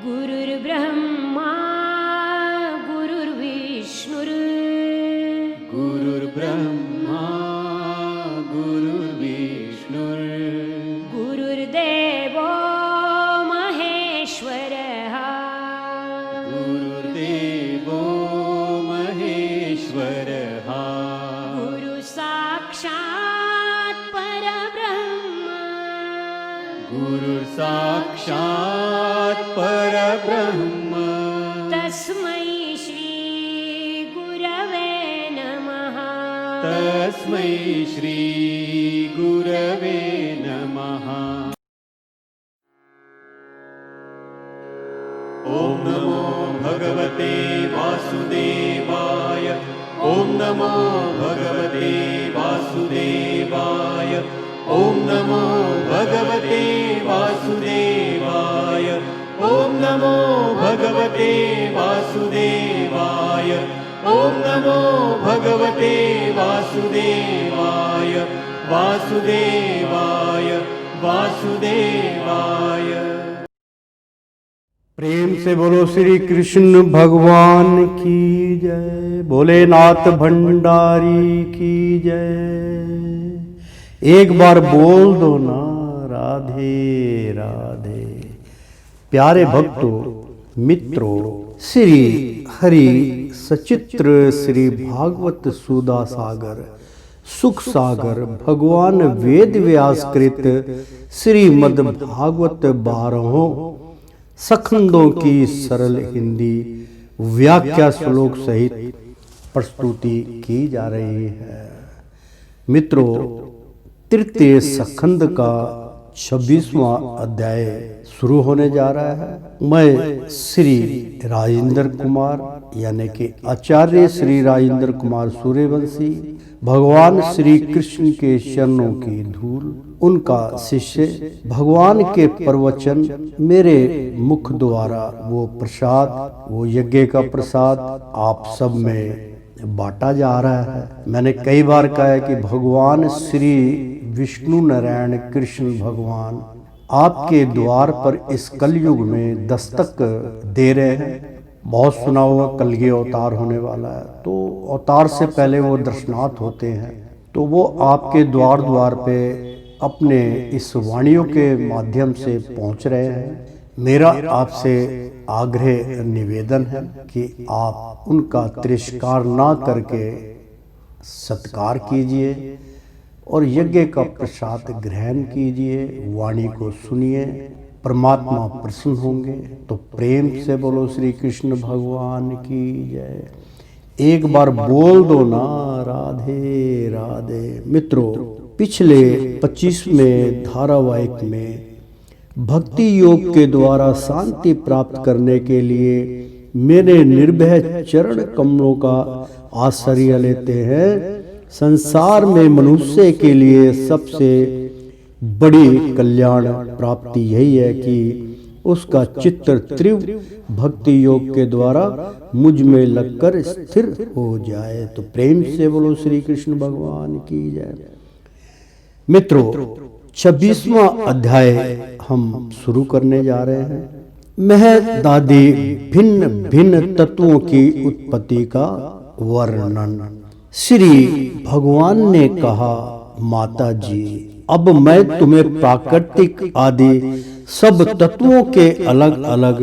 गुरुर्ब्रह्मा गुरुर्विष्णुर् गुरुर्ब्रह्मा गुरुर्विष्णुर् गुरुर्देवो महेश्वरः गुरुर्देवो महेश्वरः गुरुसाक्षात् परब्रह्म गुरुर्साक्षात् परब्रह्म तस्मै श्री गुरवे नमः तस्मै श्री गुरवे नमः। ॐ नमो भगवते वासुदेवाय ॐ नमो भगवते वासुदेवाय ॐ नमो भगवते वासुदेवाय ॐ नमो भगवते वासुदेवाय ॐ नमो भगवते वासुदेवाय वासुदेवाय वासुदेवाय। प्रेम से बोलो श्री कृष्ण भगवान की जय, भोलेनाथ भंडारी की जय। एक बार बोल दो ना राधे राधे। प्यारे भक्तों मित्रों, श्री हरि सचित्र श्री भागवत सुधा सागर सुख सागर भगवान वेद व्यास कृत श्रीमद् भागवत 12 सखंदों की सरल हिंदी व्याख्या श्लोक सहित प्रस्तुति की जा रही है। मित्रों, तृतीय सखंद का 26वां अध्याय शुरू होने जा रहा है। मैं श्री राजेंद्र कुमार यानी कि आचार्य श्री राजेंद्र कुमार सूर्यवंशी भगवान श्री कृष्ण के चरणों की धूल, उनका शिष्य, भगवान के प्रवचन मेरे मुख द्वारा वो प्रसाद, वो यज्ञ का प्रसाद आप सब में बांटा जा रहा है। मैंने कई बार कहा है कि भगवान श्री विष्णु नारायण कृष्ण भगवान आपके द्वार पर इस कलयुग में दस्तक दे रहे हैं। बहुत सुना हुआ कलगी अवतार होने वाला है, तो अवतार से पहले वो दर्शनार्थ होते हैं, तो वो आपके द्वार द्वार पे अपने इस वाणियों के माध्यम से पहुंच रहे हैं। मेरा आपसे आग्रह निवेदन है कि आप उनका तिरस्कार ना करके सत्कार कीजिए और यज्ञ का प्रसाद ग्रहण कीजिए, वाणी को सुनिए, परमात्मा प्रसन्न होंगे। तो प्रेम से बोलो श्री कृष्ण भगवान की जय। एक बार बोल दो ना राधे राधे। मित्रों, पिछले 25वें धारावाहिक में भक्ति योग के द्वारा शांति प्राप्त करने के लिए मेरे निर्भय चरण कमलों का आश्रय लेते हैं। संसार में मनुष्य के लिए सबसे बड़ी कल्याण प्राप्ति यही है कि उसका चित्त तीव्र भक्ति योग के द्वारा मुझ में लगकर स्थिर हो जाए। तो प्रेम से बोलो श्री कृष्ण भगवान की जय। मित्रों, 26वां अध्याय हम शुरू करने जा रहे हैं। महदादि भिन्न भिन्न तत्वों की उत्पत्ति का वर्णन। श्री भगवान ने कहा, माता जी, अब मैं तुम्हें प्राकृतिक आदि सब तत्वों के अलग अलग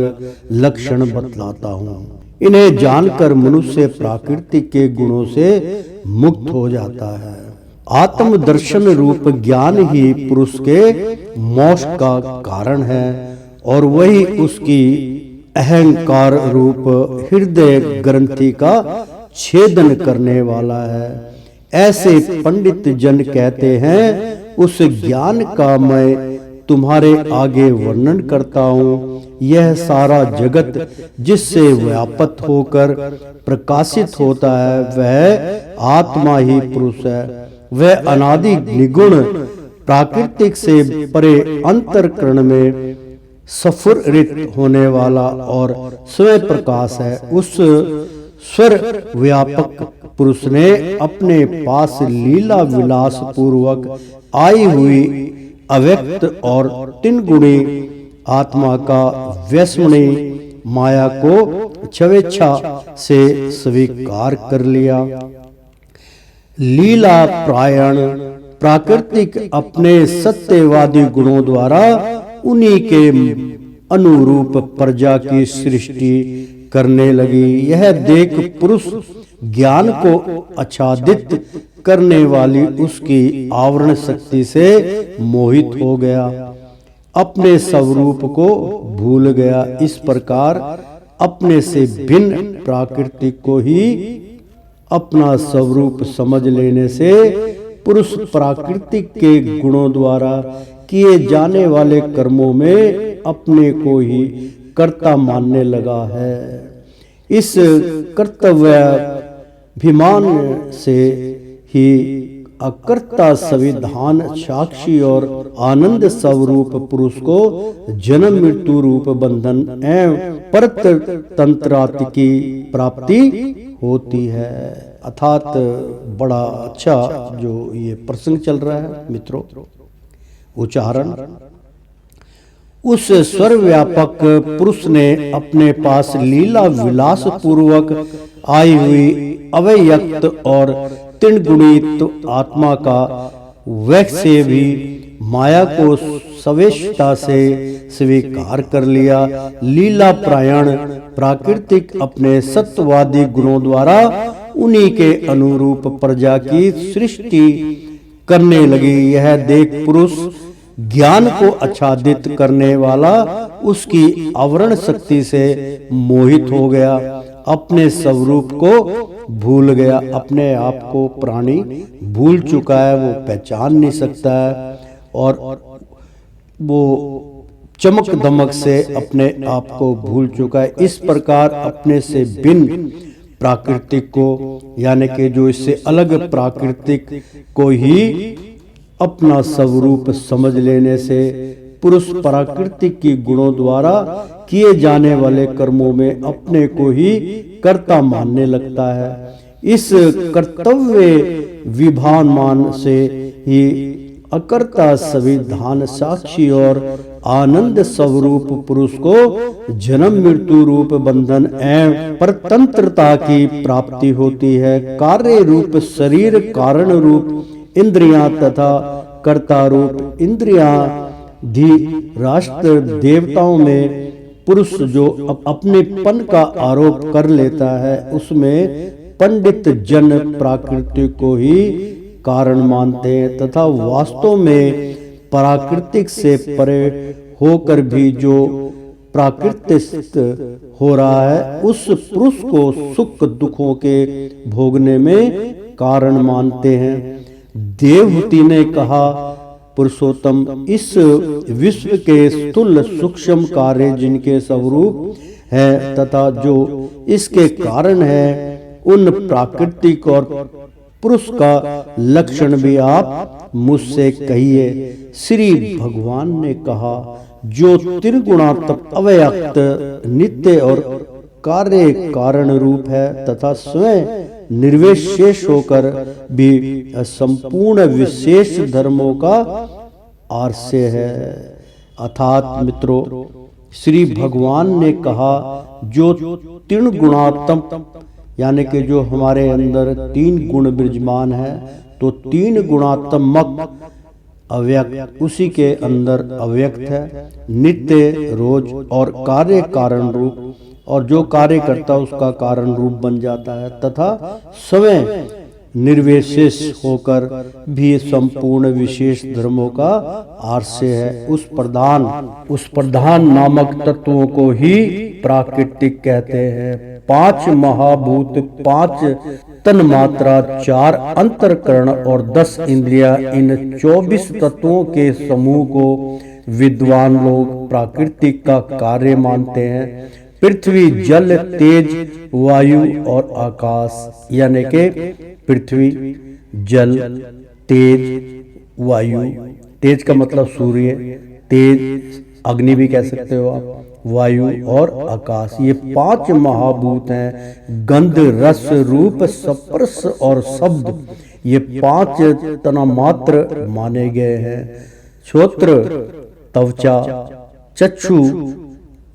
लक्षण बतलाता हूँ। इन्हें जानकर मनुष्य प्राकृतिक के गुणों से मुक्त हो जाता है। आत्म दर्शन रूप ज्ञान ही पुरुष के मोक्ष का कारण है और वही उसकी अहंकार रूप हृदय ग्रंथि का छेदन करने वाला है। ऐसे पंडित जन कहते हैं, उस ज्ञान का मैं तुम्हारे आगे वर्णन करता हूँ। यह सारा जगत जिससे व्यापक होकर प्रकाशित होता है वह आत्मा ही पुरुष है। वह अनादि निगुण प्राकृतिक से परे अंतःकरण में स्फुरित होने वाला और स्वयं प्रकाश है। उस स्वर व्यापक पुरुष ने अपने पास लीला विलास पूर्वक आई हुई अव्यक्त और 3 गुणी आत्मा का व्यसनी माया को स्वेच्छा से स्वीकार कर लिया। लीला प्रायण प्राकृतिक अपने सत्यवादी गुणों द्वारा उन्हीं के अनुरूप प्रजा की सृष्टि करने लगी। यह देख पुरुष ज्ञान को आच्छादित करने वाली उसकी आवरण शक्ति से मोहित हो गया, अपने स्वरूप को भूल गया। इस प्रकार अपने से भिन्न प्राकृतिक को ही अपना स्वरूप समझ लेने से पुरुष प्राकृतिक के गुणों द्वारा किए जाने वाले कर्मों में अपने को ही कर्ता मानने लगा है। इस कर्तव्याभिमान से ही अकर्ता संविधान साक्षी और आनंद स्वरूप पुरुष को जन्म मृत्यु रूप बंधन एवं परतंत्रात्म की प्राप्ति होती है। अर्थात बड़ा अच्छा जो ये प्रसंग चल रहा है मित्रों। उच्चारण, उस सर्वव्यापक पुरुष ने अपने पास लीला विलास पूर्वक आई हुई अव्यक्त और तीन गुणित आत्मा का वैसे भी माया को स्वेच्छा से स्वीकार कर लिया। लीला प्रायण प्राकृतिक अपने सत्यवादी गुणों द्वारा उन्हीं के अनुरूप प्रजा की सृष्टि करने लगी। यह देख पुरुष ज्ञान को आच्छादित करने वाला उसकी आवरण शक्ति से मोहित हो गया, अपने स्वरूप को भूल गया। अपने आप को प्राणी भूल चुका है, वो पहचान नहीं सकता है और वो चमक दमक से अपने आप को भूल चुका है। इस प्रकार अपने से भिन्न प्राकृतिक को यानी कि जो इससे अलग प्राकृतिक को ही अपना स्वरूप समझ लेने से पुरुष प्राकृतिक की गुणों द्वारा किए जाने वाले कर्मों में अपने को ही कर्ता मानने लगता है। इस कर्तव्य विभान से ही अकर्ता संविधान साक्षी और आनंद स्वरूप पुरुष को जन्म मृत्यु रूप बंधन एवं परतंत्रता की प्राप्ति होती है। कार्य रूप शरीर, कारण रूप इंद्रियां तथा कर्ता रूप इंद्रियां धी राष्ट्र देवताओं में पुरुष जो अपनेपन का आरोप कर लेता है, उसमें पंडित जन प्रकृति को ही कारण मानते हैं तथा वास्तव में प्राकृतिक से परे होकर भी जो प्राकृतिक हो रहा है उस पुरुष को सुख दुखों के भोगने में कारण मानते हैं। देवहूति ने कहा, पुरुषोत्तम इस विश्व के स्थूल सूक्ष्म कार्य जिनके स्वरूप है तथा जो इसके कारण है, उन प्राकृतिक और पुरुष का लक्षण भी आप मुझसे कहिए। श्री भगवान ने कहा, जो त्रिगुणात्मक अव्यक्त नित्य और कार्य कारण रूप है तथा स्वयं निर्विशेष होकर भी संपूर्ण विशेष धर्मों का आश्रय है। अर्थात मित्रों, श्री भगवान ने कहा, जो तीन गुणात्मक यानी कि जो हमारे अंदर तीन गुण विराजमान है, तो तीन गुणात्मक अव्यक्त उसी के अंदर अव्यक्त है, नित्य, रोज और कार्य कारण रूप, और जो कार्य करता उसका कारण रूप बन जाता है तथा स्वयं निर्विशेष होकर भी संपूर्ण विशेष धर्मों का आश्रय है। उस प्रधान नामक तत्वों को ही प्राकृतिक कहते हैं। 5 महाभूत, 5 तन्मात्रा, 4 अंतःकरण और 10 इंद्रियां, इन 24 तत्वों के समूह को विद्वान लोग प्राकृतिक का कार्य मानते हैं। पृथ्वी, जल, तेज, वायु और आकाश यानी कि पृथ्वी, जल, तेज, वायु, तेज का मतलब सूर्य, तेज अग्नि भी कह सकते हो आप, वायु और आकाश, ये 5 महाभूत हैं। गंध, रस, रूप, स्पर्श और शब्द, ये 5 तन्मात्र माने गए हैं। श्रोत्र, त्वचा, चक्षु,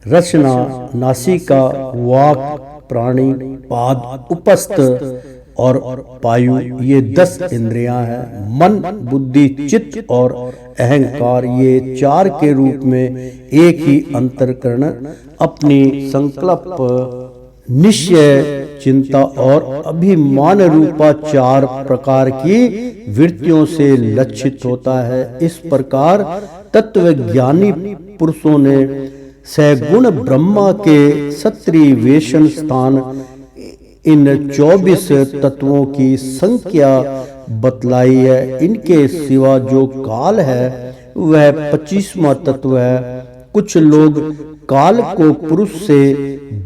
रचना, नासिका, वाक, प्राणी, पाद, उपस्थ और पायु, ये 10 इंद्रियां हैं। मन, बुद्धि, चित्त और अहंकार, ये 4 के रूप में एक ही अंतःकरण अपनी संकल्प, निश्चय, चिंता और अभिमान रूपा 4 प्रकार की वृत्तियों से लक्षित होता है। इस प्रकार तत्वज्ञानी पुरुषों ने सगुण ब्रह्मा के सत्रिवेशन स्थान इन 24 तत्वों की संख्या बतलाई है। इनके सिवा जो काल है वह 25वां तत्व है। कुछ लोग काल को पुरुष से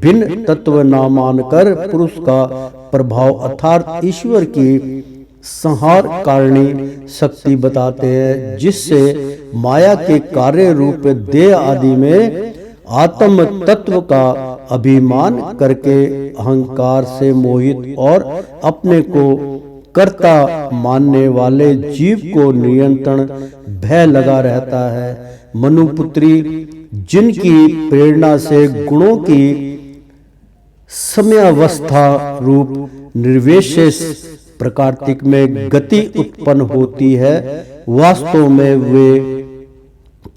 भिन्न तत्व न मानकर पुरुष का प्रभाव अर्थात ईश्वर की संहार कारिणी शक्ति बताते हैं, जिससे माया के कार्य रूप देह आदि में आत्म तत्व का अभिमान करके अहंकार से मोहित और अपने को कर्ता मानने वाले जीव को नियंत्रण भय लगा रहता है। मनुपुत्री, जिनकी प्रेरणा से गुणों की समयावस्था रूप निर्विशेष प्राकृतिक में गति उत्पन्न होती है, वास्तव में वे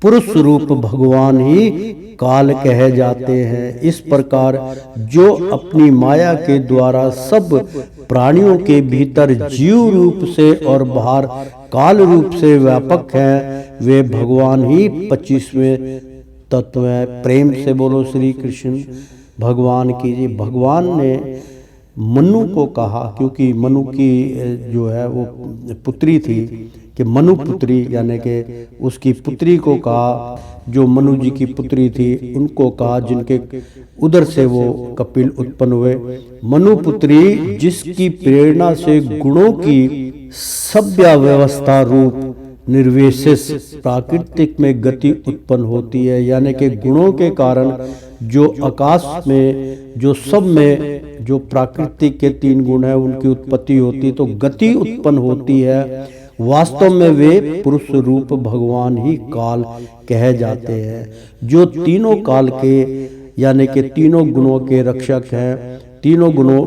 पुरुष रूप भगवान ही काल कहे जाते हैं। इस प्रकार जो अपनी माया के द्वारा सब प्राणियों के भीतर जीव रूप से और बाहर काल रूप से व्यापक हैं, वे भगवान ही 25वें तत्व है। प्रेम से बोलो श्री कृष्ण भगवान की जी। भगवान ने मनु को कहा, क्योंकि मनु की जो है वो पुत्री थी, कि मनु पुत्री, यानी कि उसकी पुत्री को कहा, जो मनु जी की पुत्री थी उनको कहा, जिनके उदर से वो कपिल उत्पन्न हुए। मनु पुत्री, जिसकी प्रेरणा से गुणों की सभ्य व्यवस्था रूप निर्विशेष प्राकृतिक में गति उत्पन्न होती है, यानी कि गुणों के कारण जो आकाश में, जो सब में जो प्राकृतिक के 3 गुण है उनकी उत्पत्ति होती, तो गति उत्पन्न होती है। वास्तव में वे पुरुष रूप भगवान ही काल कहे जाते हैं, जो तीनों काल के यानी कि तीनों गुणों के रक्षक हैं, तीनों गुणों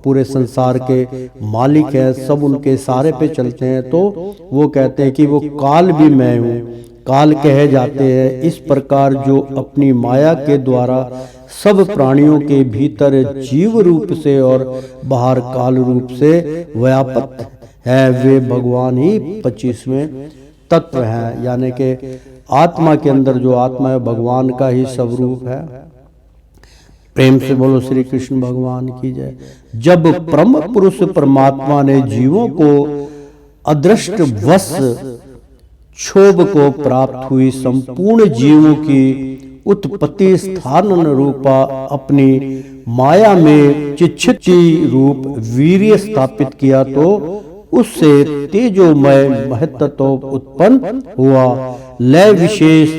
पूरे संसार के मालिक हैं, सब उनके सारे पे चलते हैं, तो वो कहते हैं कि वो काल भी मैं हूँ, काल कहे जाते हैं। इस प्रकार जो अपनी माया के द्वारा सब प्राणियों के भीतर जीव रूप से और बाहर काल रूप से व्यापक है, वे भगवान ही 25वें तत्व हैं, यानी कि आत्मा के अंदर जो आत्मा है भगवान का ही स्वरूप है। प्रेम से बोलो श्री कृष्ण भगवान की जय। जब परम पुरुष परमात्मा ने जीवों को अदृष्ट वश क्षोभ को प्राप्त हुई संपूर्ण जीवों की उत्पत्ति स्थान रूपा अपनी माया में चिच्छिति रूप वीर्य स्थापित किया, तो उससे तेजोमय महत्त्व उत्पन्न हुआ। लय विशेष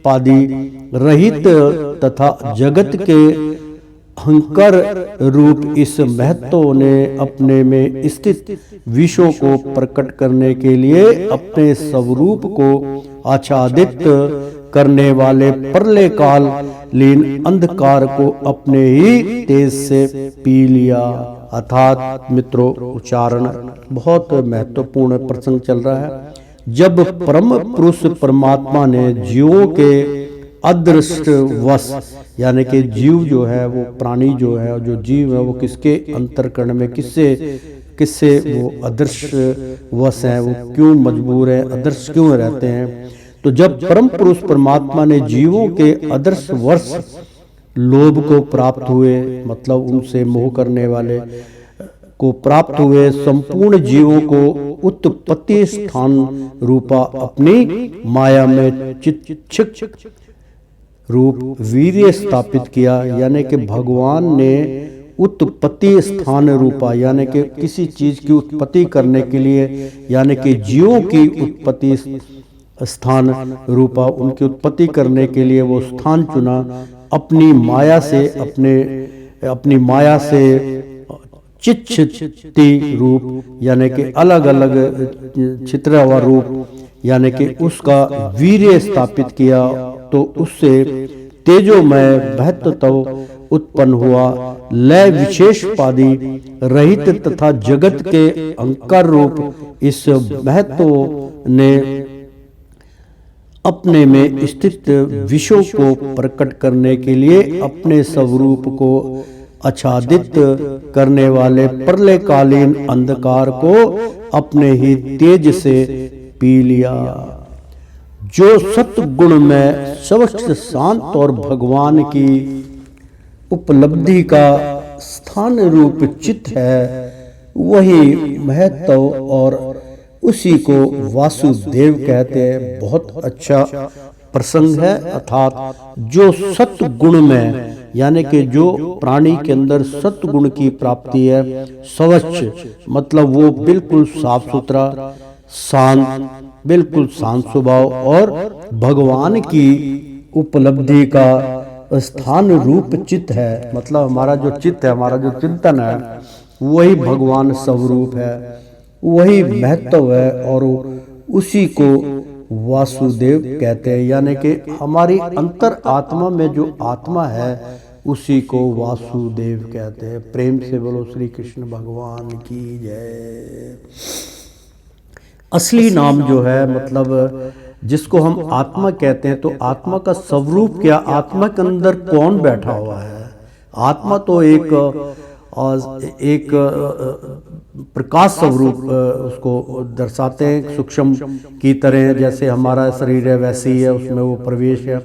पादी रहित तथा जगत के अहंकार रूप इस महत्व ने अपने में स्थित विषयों को प्रकट करने के लिए अपने स्वरूप को आच्छादित करने वाले प्रलय काल लीन अंधकार को अपने ही तेज से पी लिया। अर्थात मित्रों, उच्चारण बहुत महत्वपूर्ण प्रसंग चल रहा है। जब परम पुरुष परमात्मा ने जीवों के अदृष्ट वश, यानी कि जीव जो है वो प्राणी जो है, जो जीव है वो किसके अंतःकरण में किससे वो अदृश्य वश है, वो क्यों मजबूर है, अदृश्य क्यों रहते हैं। तो जब परम पुरुष परमात्मा ने जीवों के अदृश्य वश लोभ को प्राप्त हुए, मतलब उनसे मोह करने वाले को प्राप्त हुए, संपूर्ण जीवों को उत्पत्ति स्थान रूपा अपनी माया में चिच्छिक रूप वीर्य स्थापित किया, यानी कि भगवान ने उत्पत्ति स्थान रूपा, यानी कि किसी चीज की उत्पत्ति करने के लिए, यानी कि जीवों की उत्पत्ति स्थान रूपा, उनकी उत्पत्ति करने के लिए वो स्थान चुना। अपनी माया से चिच्छिति रूप, यानी कि अलग अलग छितरा हुआ रूप, यानी कि उसका वीर्य स्थापित किया, तो उससे तेजोमय महत्व उत्पन्न हुआ। लय विशेष पादी रहित तथा जगत के अंकार रूप इस महत्व ने अपने में स्थित विषयों को प्रकट करने के लिए अपने स्वरूप को आच्छादित करने वाले प्रलयकालीन अंधकार को अपने ही तेज से पी लिया। जो सत्गुण में स्वस्थ शांत और भगवान की उपलब्धि का स्थान रूप चित्त है, वही महत्व और उसी को वासुदेव कहते हैं। बहुत अच्छा प्रसंग है। अर्थात जो सत्गुण में, यानी कि जो प्राणी के अंदर सत्गुण की प्राप्ति है, स्वच्छ मतलब वो बिल्कुल साफ सुथरा, शांत, बिल्कुल शांत स्वभाव और भगवान की उपलब्धि का स्थान रूप चित्त है। मतलब हमारा जो चित्त है, हमारा जो चिंतन है, वही भगवान स्वरूप है, वही महत्व है और उसी को वासुदेव कहते हैं। यानी कि हमारी अंतर आत्मा में जो आत्मा है उसी को वासुदेव कहते हैं। प्रेम से बोलो श्री कृष्ण भगवान की जय। असली नाम जो है, मतलब जिसको हम आत्मा कहते हैं, तो आत्मा का स्वरूप क्या, आत्मा के अंदर कौन बैठा हुआ है? आत्मा तो एक प्रकाश स्वरूप उसको दर्शाते हैं, सूक्ष्म की तरह, जैसे हमारा शरीर है वैसे ही है, उसमें वो प्रवेश है।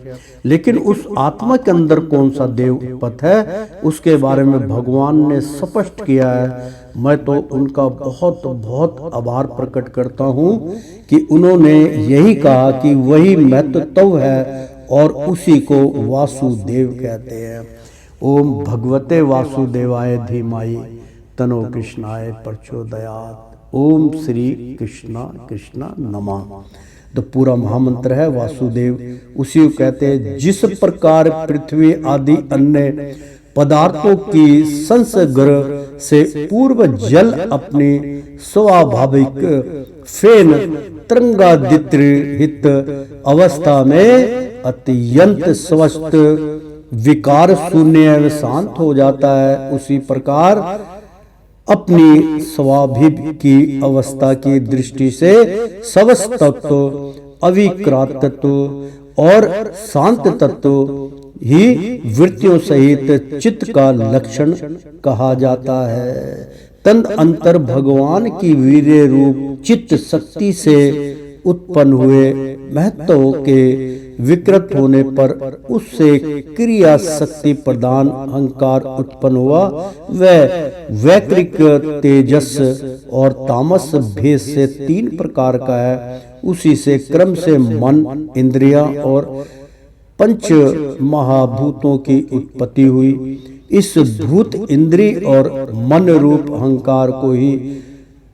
लेकिन उस आत्मा के अंदर कौन सा देव उत्पत्त है, उसके बारे में भगवान ने स्पष्ट किया है। मैं तो उनका बहुत बहुत आभार प्रकट करता हूँ कि उन्होंने यही कहा कि वही महत्व है और उसी को वासुदेव कहते हैं। ओम भगवते वासुदेवाय धीमाहि तनो कृष्णाय प्रचोदयात्। ओम श्री कृष्णा कृष्णा नमः। तो पूरा महामंत्र है वासुदेव, उसी को कहते हैं। जिस प्रकार पृथ्वी आदि अन्य पदार्थों की संसर्ग से पूर्व जल अपनी स्वाभाविक फेन तरंगादित अवस्था में अत्यंत स्वस्थ विकार शून्य व शांत हो जाता है, उसी प्रकार अपनी स्वाभाविक की अवस्था की दृष्टि से समस्त तत्व, अविक्रांत तत्व और शांत तत्व ही वृत्तियों सहित चित्त का लक्षण कहा जाता है। तद अंतर भगवान की वीर्य रूप चित्त शक्ति से उत्पन्न हुए महत्व के विकृत होने पर उससे क्रिया शक्ति प्रदान अहंकार उत्पन्न हुआ। वह वैकृक तेजस और तामस भेद से 3 प्रकार का है। उसी से क्रम से मन, इंद्रियां और पंच महाभूतों की उत्पत्ति हुई। इस भूत, इंद्रिय और मन रूप अहंकार को ही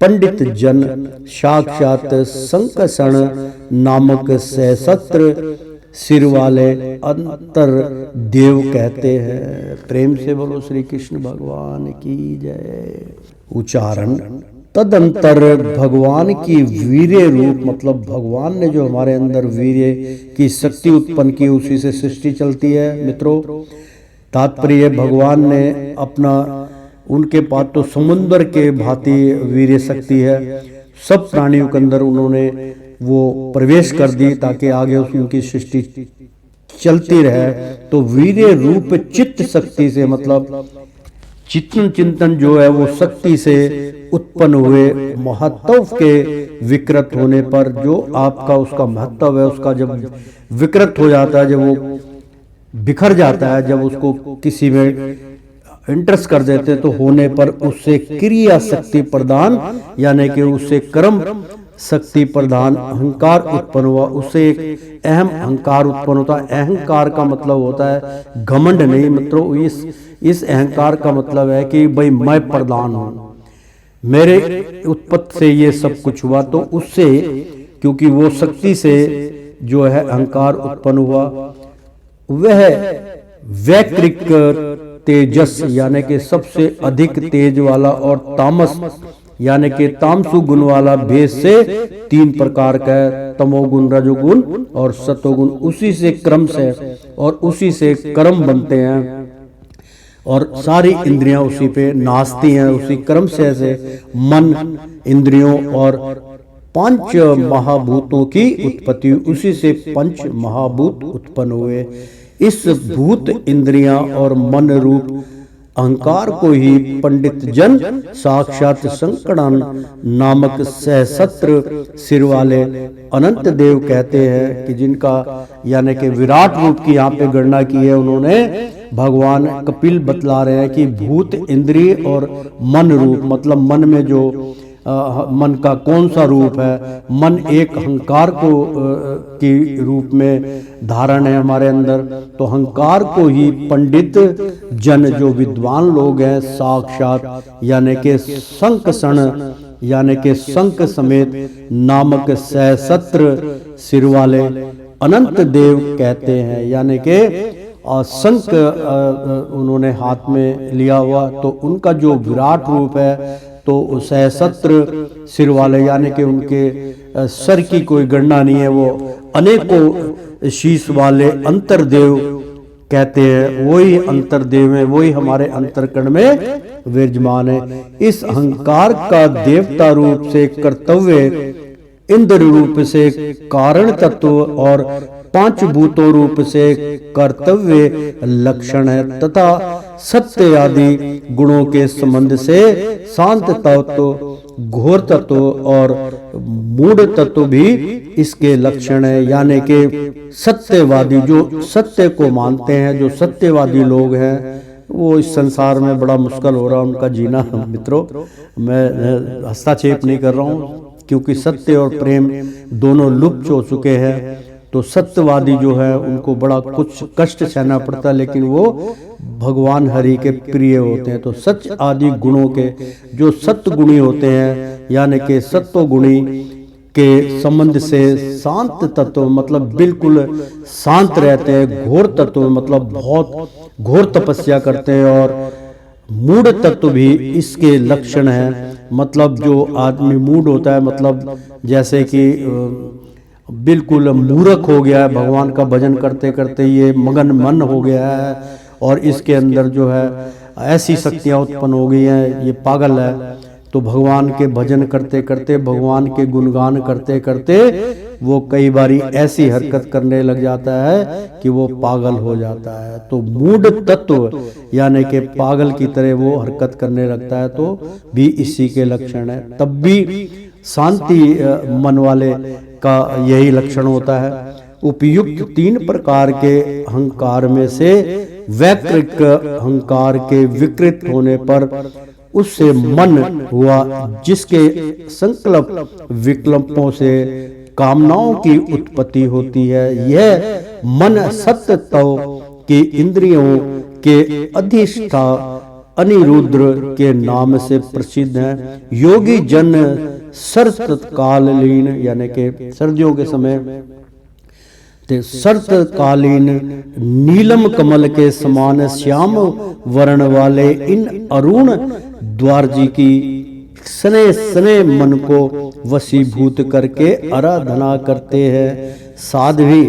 पंडित जन साक्षात संकर्षण नामक सहस्त्र सिर वाले अंतर देव कहते हैं। प्रेम से बोलो श्री कृष्ण भगवान की जय। उच्चारण तदंतर भगवान की वीर्य रूप, मतलब भगवान ने जो हमारे अंदर वीर्य की शक्ति उत्पन्न की, उसी से सृष्टि चलती है। मित्रों, तात्पर्य भगवान ने अपना, उनके पास तो समुद्र के भांति वीर्य शक्ति है, सब प्राणियों के अंदर उन्होंने वो प्रवेश कर दी ताकि आगे उनकी सृष्टि चलती रहे। तो वीर्य रूप चित्त शक्ति से, मतलब चिंतन जो है वो शक्ति से उत्पन्न हुए महत्व के विकृत होने पर, जो आपका उसका महत्व है, उसका जब विकृत हो जाता है, जब वो बिखर जाता है, जब उसको किसी में इंटरेस्ट कर देते हैं, तो होने पर उससे क्रिया शक्ति प्रदान, यानी कि उससे कर्म शक्ति प्रधान अहंकार उत्पन्न हुआ। उससे एक अहम अहंकार उत्पन्न होता है। अहंकार का मतलब होता है घमंड नहीं मित्रों। इस अहंकार का मतलब है कि भाई मैं प्रधान हूँ, मेरे उत्पत्ति से ये सब कुछ हुआ। तो उससे, क्योंकि वो शक्ति से जो है अहंकार उत्पन्न हुआ, वह वैकृक तेजस यानी कि सबसे अधिक तेज वाला, और तामस यानी कि तामसु गुण वाला भेद से 3 प्रकार का है, तमोगुण, रजोगुण और सतोगुण। उसी से क्रम से और उसी से कर्म बनते हैं और सारी इंद्रियां उसी पे नाचती हैं, उसी क्रम से ऐसे मन, इंद्रियों और 5 महाभूतों की उत्पत्ति, उसी से 5 महाभूत उत्पन्न हुए। इस भूत, इंद्रियां और मन रूप अहंकार को ही पंडित जन साक्षात संकड़न नामक सहस्त्र सिर वाले अनंत देव कहते हैं, कि जिनका यानी कि विराट रूप की यहाँ पे गणना की है उन्होंने। भगवान कपिल बतला रहे हैं कि भूत, इंद्रिय और मन रूप, मतलब मन में जो मन का कौन सा रूप है। मन एक अहंकार को की रूप में धारण है हमारे अंदर, तो अहंकार को ही पंडित जन जो विद्वान लोग हैं साक्षात यानी कि संकसण यानी कि शंख समेत नामक सहस्त्र सिर वाले अनंत देव कहते हैं। यानी कि शंख उन्होंने हाथ में लिया हुआ, तो उनका जो विराट रूप है तो सहस्त्र सिर वाले यानी कि उनके सर की कोई गणना नहीं है, वो अनेकों शीश वाले अंतर्देव कहते हैं। वही अंतर्देव है, वही हमारे अंतरकण में विराजमान है। इस अहंकार का देवता रूप से कर्तव्य, इंद्र रूप से कारण तत्व और 5 भूतों रूप से कर्तव्य लक्षण है, तथा सत्य आदि गुणों के संबंध से शांत तत्व, घोर तत्व और मूढ़ तत्व भी इसके लक्षण है। यानी कि सत्यवादी, जो सत्य को मानते हैं, जो सत्यवादी लोग हैं, वो इस संसार में बड़ा मुश्किल हो रहा है उनका जीना। मित्रों, मैं हस्तक्षेप नहीं कर रहा हूँ, क्योंकि सत्य और प्रेम दोनों लुप्त हो चुके हैं। तो सत्यवादी जो है उनको बड़ा कुछ कष्ट सहना पड़ता है, लेकिन वो भगवान हरि के प्रिय होते हैं। तो सत्य आदि गुणों के जो सत्य गुणी होते हैं, यानी कि सत्व गुणी के संबंध से शांत तत्व मतलब बिल्कुल शांत रहते हैं, घोर तत्व मतलब बहुत घोर तपस्या करते हैं, और मूढ़ तत्व भी इसके लक्षण हैं। मतलब जो आदमी मूढ़ होता है, मतलब जैसे कि बिल्कुल मूर्ख हो गया है, भगवान का भजन करते करते ये मगन मन हो गया है, और इसके अंदर जो है ऐसी शक्तियां उत्पन्न हो गई हैं, ये पागल है। तो भगवान के भजन करते करते, भगवान के गुणगान करते करते वो कई बारी ऐसी हरकत करने लग जाता है कि वो पागल हो जाता है। तो मूढ़ तत्व यानी कि पागल की तरह वो हरकत करने लगता है, तो भी इसी के लक्षण है। तब भी शांति मन वाले का यही लक्षण होता है। उपयुक्त 3 प्रकार के अहंकार में से वैकृत अहंकार के विकृत होने पर उससे मन हुआ, जिसके संकल्प विकल्पों से कामनाओं की उत्पत्ति होती है। यह मन सत्य तत्व की इंद्रियों के अधिष्ठा अनिरुद्ध के नाम से प्रसिद्ध है। योगी जन शरतकालीन यानी कि सर्दियों के समय शरतकालीन नीलम कमल के समान श्याम वर्ण वाले इन अरुण द्वारजी की स्ने स्ने मन को वशीभूत करके आराधना करते हैं। साध्वी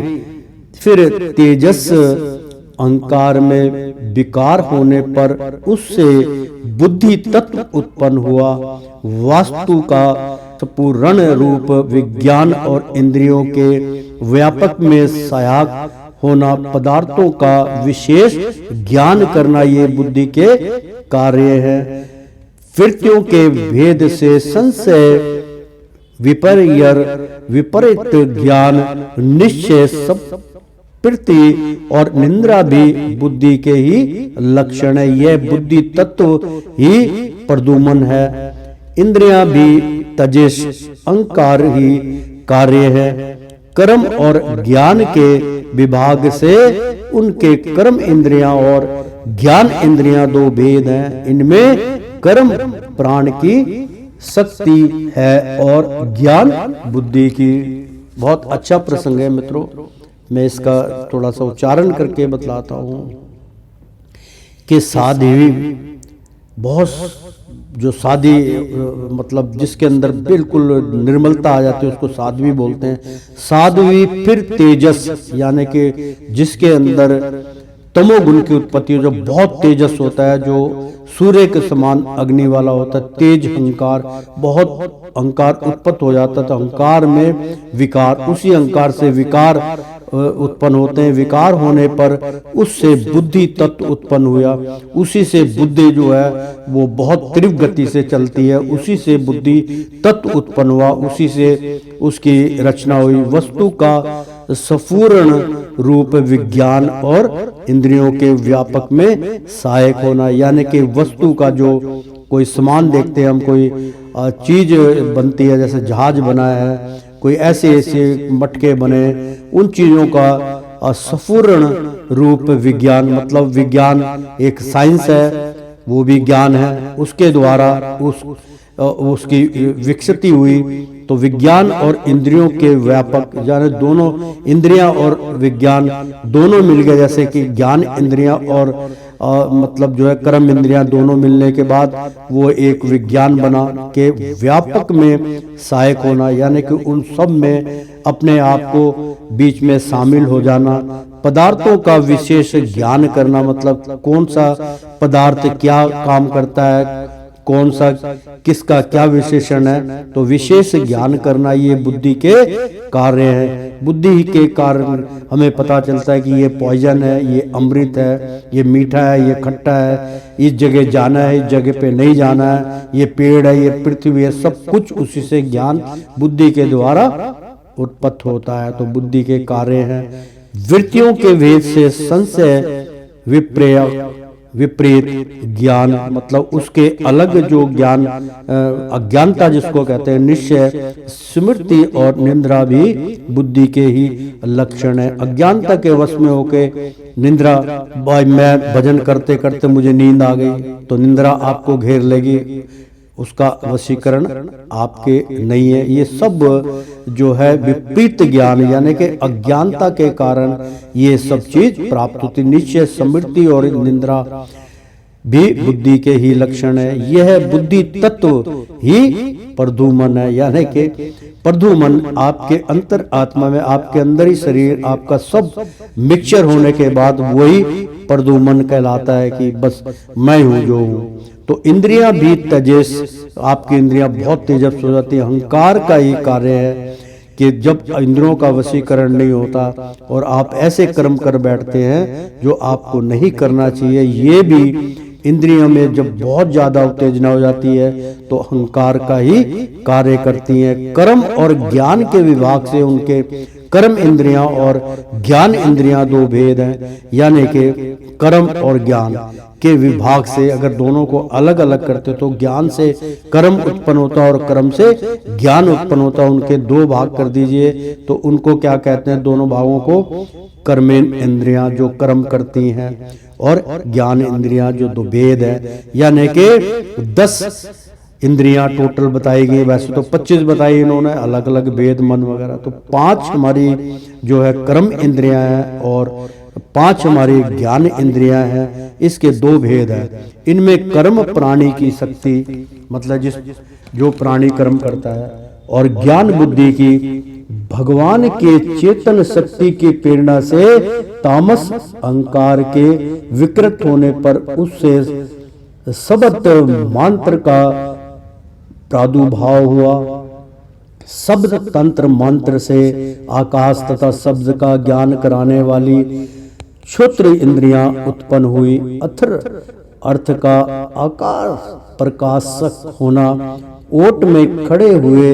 फिर तेजस अहंकार में विकार होने पर उससे बुद्धि तत्व उत्पन्न हुआ। वास्तु का पूर्ण रूप विज्ञान और इंद्रियों के व्यापक में सहायक होना, पदार्थों का विशेष ज्ञान करना, ये बुद्धि के कार्य है। वृत्तियों के भेद से संशय, विपरीत ज्ञान, निश्चय, सब प्रति और निंद्रा भी बुद्धि के ही लक्षण है। यह बुद्धि तत्व ही प्रदुमन है। इंद्रियां भी तेजस अहंकार ही कार्य है। कर्म और ज्ञान के विभाग से उनके कर्म इंद्रियां और ज्ञान इंद्रियां 2 भेद हैं। इनमें कर्म प्राण की शक्ति है और ज्ञान बुद्धि की। बहुत अच्छा प्रसंग है मित्रों, मैं इसका थोड़ा सा उच्चारण करके बतलाता हूं कि साध्वी बहुत जो सादी मतलब जिसके अंदर बिल्कुल निर्मलता आ जाती है उसको साध्वी बोलते हैं। साध्वी फिर तेजस, यानी कि जिसके अंदर तमोगुण की उत्पत्ति हो, जो बहुत तेजस होता है, जो सूर्य के समान अग्नि वाला होता है, तेज अहंकार, बहुत अहंकार उत्पन्न हो जाता है। तो अहंकार में विकार, उसी अहंकार से विकार उत्पन्न होते हैं। विकार होने पर उससे बुद्धि तत्व उत्पन्न हुआ, उसी से बुद्धि जो है वो बहुत तीव्र गति से चलती है, उसी से बुद्धि तत्व उत्पन्न हुआ, उसी से उसकी रचना हुई। वस्तु का सपूर्ण रूप विज्ञान और इंद्रियों के व्यापक में सहायक होना, यानी कि वस्तु का जो कोई सामान देखते हैं हम, कोई चीज बनती है, जैसे जहाज बना है, कोई ऐसे ऐसे मटके बने, उन चीजों का सपूर्ण रूप विज्ञान, मतलब विज्ञान एक साइंस है, वो विज्ञान है, उसके द्वारा उसकी विकसित हुई। तो विज्ञान और इंद्रियों के व्यापक, यानी दोनों इंद्रियां और विज्ञान दोनों मिल गए, जैसे कि ज्ञान इंद्रियां और मतलब जो है कर्म इंद्रियां दोनों मिलने के बाद वो एक विज्ञान बना के व्यापक में सहायक होना, यानी कि उन सब में अपने आप को बीच में शामिल हो जाना। पदार्थों का विशेष ज्ञान करना, मतलब कौन सा पदार्थ क्या काम करता है, कौन सा किसका क्या विशेषण है, तो विशेष ज्ञान करना ये बुद्धि के कार्य है। बुद्धि के कारण हमें पता चलता है कि ये पॉइजन है, ये अमृत है, ये मीठा है, ये खट्टा है, इस जगह जाना है, इस जगह पे नहीं जाना है, ये पेड़ है, ये पृथ्वी है, सब कुछ उसी से ज्ञान बुद्धि के द्वारा उत्पन्न होता है। तो बुद्धि के कार्य हैं। वृत्तियों के भेद से संशय विपरीत ज्ञान, मतलब उसके अलग जो ज्ञान, अज्ञानता जिसको कहते हैं, निश्चय, स्मृति और निंद्रा भी बुद्धि के ही लक्षण है। अज्ञानता के वश में होके निंद्रा, भाई मैं भजन करते करते मुझे नींद आ गई, तो निंद्रा आपको घेर लेगी, उसका वशीकरण आपके नहीं है। ये सब जो है विपरीत ज्ञान, यानी कि अज्ञानता के कारण ये सब चीज प्राप्त होती। निश्चय, समृद्धि और निंद्रा भी बुद्धि के ही लक्षण है। यह बुद्धि तत्व ही प्रधुमन है, यानी कि प्रधुमन आपके अंतर आत्मा में, आपके अंदर ही शरीर आपका सब मिक्सचर होने के बाद वही प्रधुमन कहलाता है कि बस मैं हूँ जो हूँ। तो इंद्रियां भी तेजस, आपकी इंद्रियां बहुत तेजस हो जाती है। अहंकार का ही कार्य है कि जब इंद्रियों का वशीकरण नहीं होता और आप ऐसे कर्म कर बैठते हैं जो आपको नहीं करना चाहिए, ये भी इंद्रियों में जब बहुत ज्यादा उत्तेजना हो जाती है तो अहंकार का ही कार्य करती हैं। कर्म और ज्ञान के विभाग से उनके कर्म इंद्रियां और ज्ञान इंद्रियां दो भेद हैं, यानी कि कर्म और ज्ञान के विभाग से अगर दोनों को अलग अलग करते तो ज्ञान से कर्म उत्पन्न होता है और कर्म से ज्ञान उत्पन्न होता है। उनके दो भाग कर दीजिए तो उनको क्या कहते हैं, दोनों भागों को कर्मेन इंद्रियां जो कर्म करती हैं और ज्ञान इंद्रियां जो दो भेद है, यानी कि 10 इंद्रियां टोटल बताई गई, वैसे तो 25 बताई इन्होंने, अलग अलग भेद मन वगैरह। तो 5 हमारी जो है कर्म इंद्रियां हैं और 5 हमारी ज्ञान इंद्रियां हैं। इसके 2 भेद हैं। इनमें कर्म प्राणी की शक्ति, मतलब जो प्राणी कर्म करता है, और ज्ञान बुद्धि की भगवान के चेतन शक्ति की प्रेरणा से तामस अहंकार के विकृत होने पर उससे शब्द मंत्र का प्रादुर्भाव हुआ। शब्द तंत्र मंत्र से आकाश तथा शब्द का ज्ञान कराने वाली क्षुद्र इंद्रियां उत्पन्न हुई। अथर अर्थ का आकार प्रकाशक होना, ओट में खड़े हुए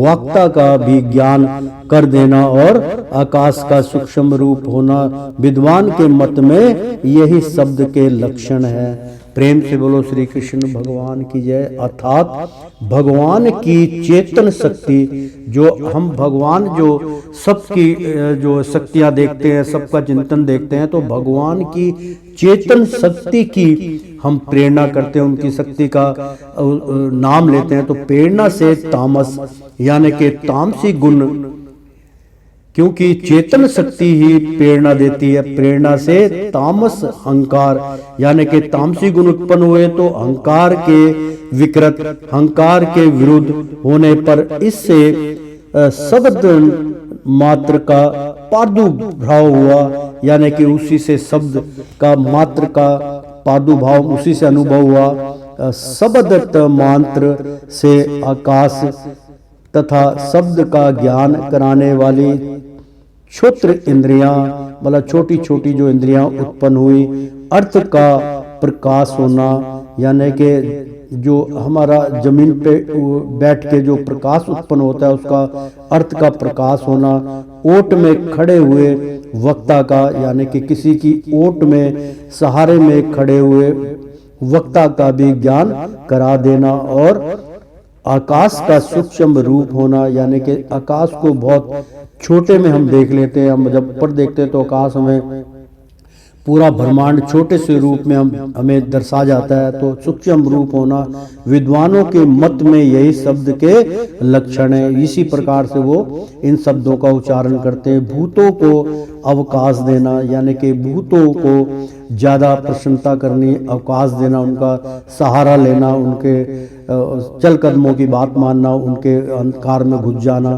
वक्ता का भी ज्ञान कर देना और आकाश का सूक्ष्म रूप होना विद्वान के मत में यही शब्द के लक्षण है। प्रेम से बोलो श्री कृष्ण भगवान की जय। अर्थात भगवान की चेतन शक्ति, जो हम भगवान जो सबकी जो शक्तियां देखते हैं, सबका चिंतन देखते हैं, तो भगवान की चेतन शक्ति की हम प्रेरणा करते हैं, उनकी शक्ति का नाम लेते हैं। तो प्रेरणा से तामस यानी कि तामसी गुण क्योंकि चेतन शक्ति ही प्रेरणा देती है। प्रेरणा से तामस अहंकार यानी कि तामसी गुण उत्पन्न हुए तो अहंकार के विकृत, अहंकार के विरुद्ध होने पर इससे शब्द मात्र का प्रादुर्भाव हुआ, यानी कि उसी से शब्द का मात्र का प्रादुर्भाव उसी से अनुभव हुआ। शब्द मात्र से आकाश तथा शब्द का ज्ञान कराने वाली क्षुद्र इंद्रियां, मतलब छोटी छोटी जो इंद्रियां उत्पन्न हुई। अर्थ का प्रकाश होना, यानी कि जो हमारा जमीन पे बैठ के जो प्रकाश उत्पन्न होता है उसका अर्थ का प्रकाश होना। ओट में खड़े हुए वक्ता का, यानी कि किसी की ओट में सहारे में खड़े हुए वक्ता का भी ज्ञान करा देना। और आकाश का सूक्ष्म रूप होना, यानी कि आकाश को बहुत छोटे में हम देख लेते हैं। हम जब ऊपर देखते हैं तो आकाश हमें पूरा ब्रह्मांड छोटे से रूप में हमें दर्शा जाता है। तो सूक्ष्म रूप होना विद्वानों के मत में यही शब्द के लक्षण है। इसी प्रकार से वो इन शब्दों का उच्चारण करते हैं। भूतों को अवकाश देना, यानी कि भूतों को ज्यादा प्रसन्नता करनी, अवकाश देना, उनका सहारा लेना, उनके चल कदमों की बात मानना, उनके अंधकार में घुस जाना।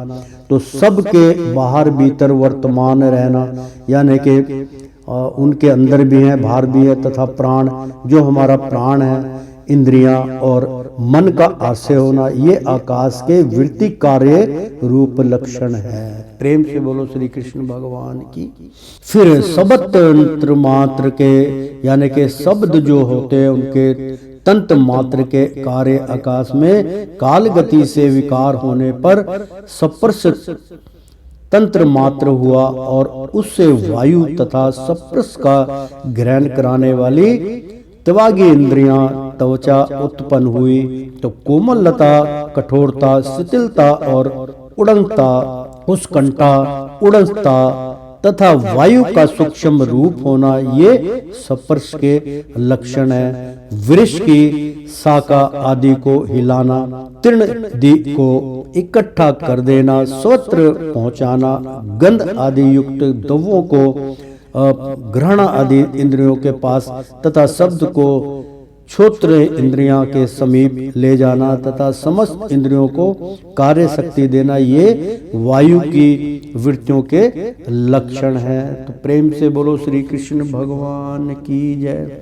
तो सबके बाहर भीतर वर्तमान रहना, यानी कि उनके अंदर भी है, बाहर भी है, तथा प्राण, जो हमारा प्राण है, इंद्रियां और मन का आश्रय होना, ये आकाश के वृत्ति कार्य रूप लक्षण है। प्रेम से बोलो श्री कृष्ण भगवान की। फिर शब्द तंत्र मात्र के, यानी कि शब्द जो होते हैं उनके तंत्र मात्र के कार्य आकाश में काल गति से विकार होने पर स्पर्श तंत्र मात्र हुआ और उससे वायु तथा स्पर्श का ग्रहण कराने वाली त्वगी इंद्रियां त्वचा उत्पन्न हुई। तो कोमलता, कठोरता, शिथिलता और उड़नता, उत्कंठा, उड़नता तथा वायु का सूक्ष्म रूप होना, ये स्पर्श के लक्षण है। वृक्ष की शाखा आदि को हिलाना, तृणदि को इकट्ठा कर देना, स्वत्र पहुंचाना, गंध आदि युक्त द्रव्यों को ग्रहण आदि इंद्रियों के पास तथा शब्द को श्रोत्र इंद्रियां के समीप ले जाना तथा समस्त इंद्रियों को कार्य शक्ति देना, ये वायु की वृत्तियों के लक्षण हैं। तो प्रेम से बोलो श्री कृष्ण भगवान की जय।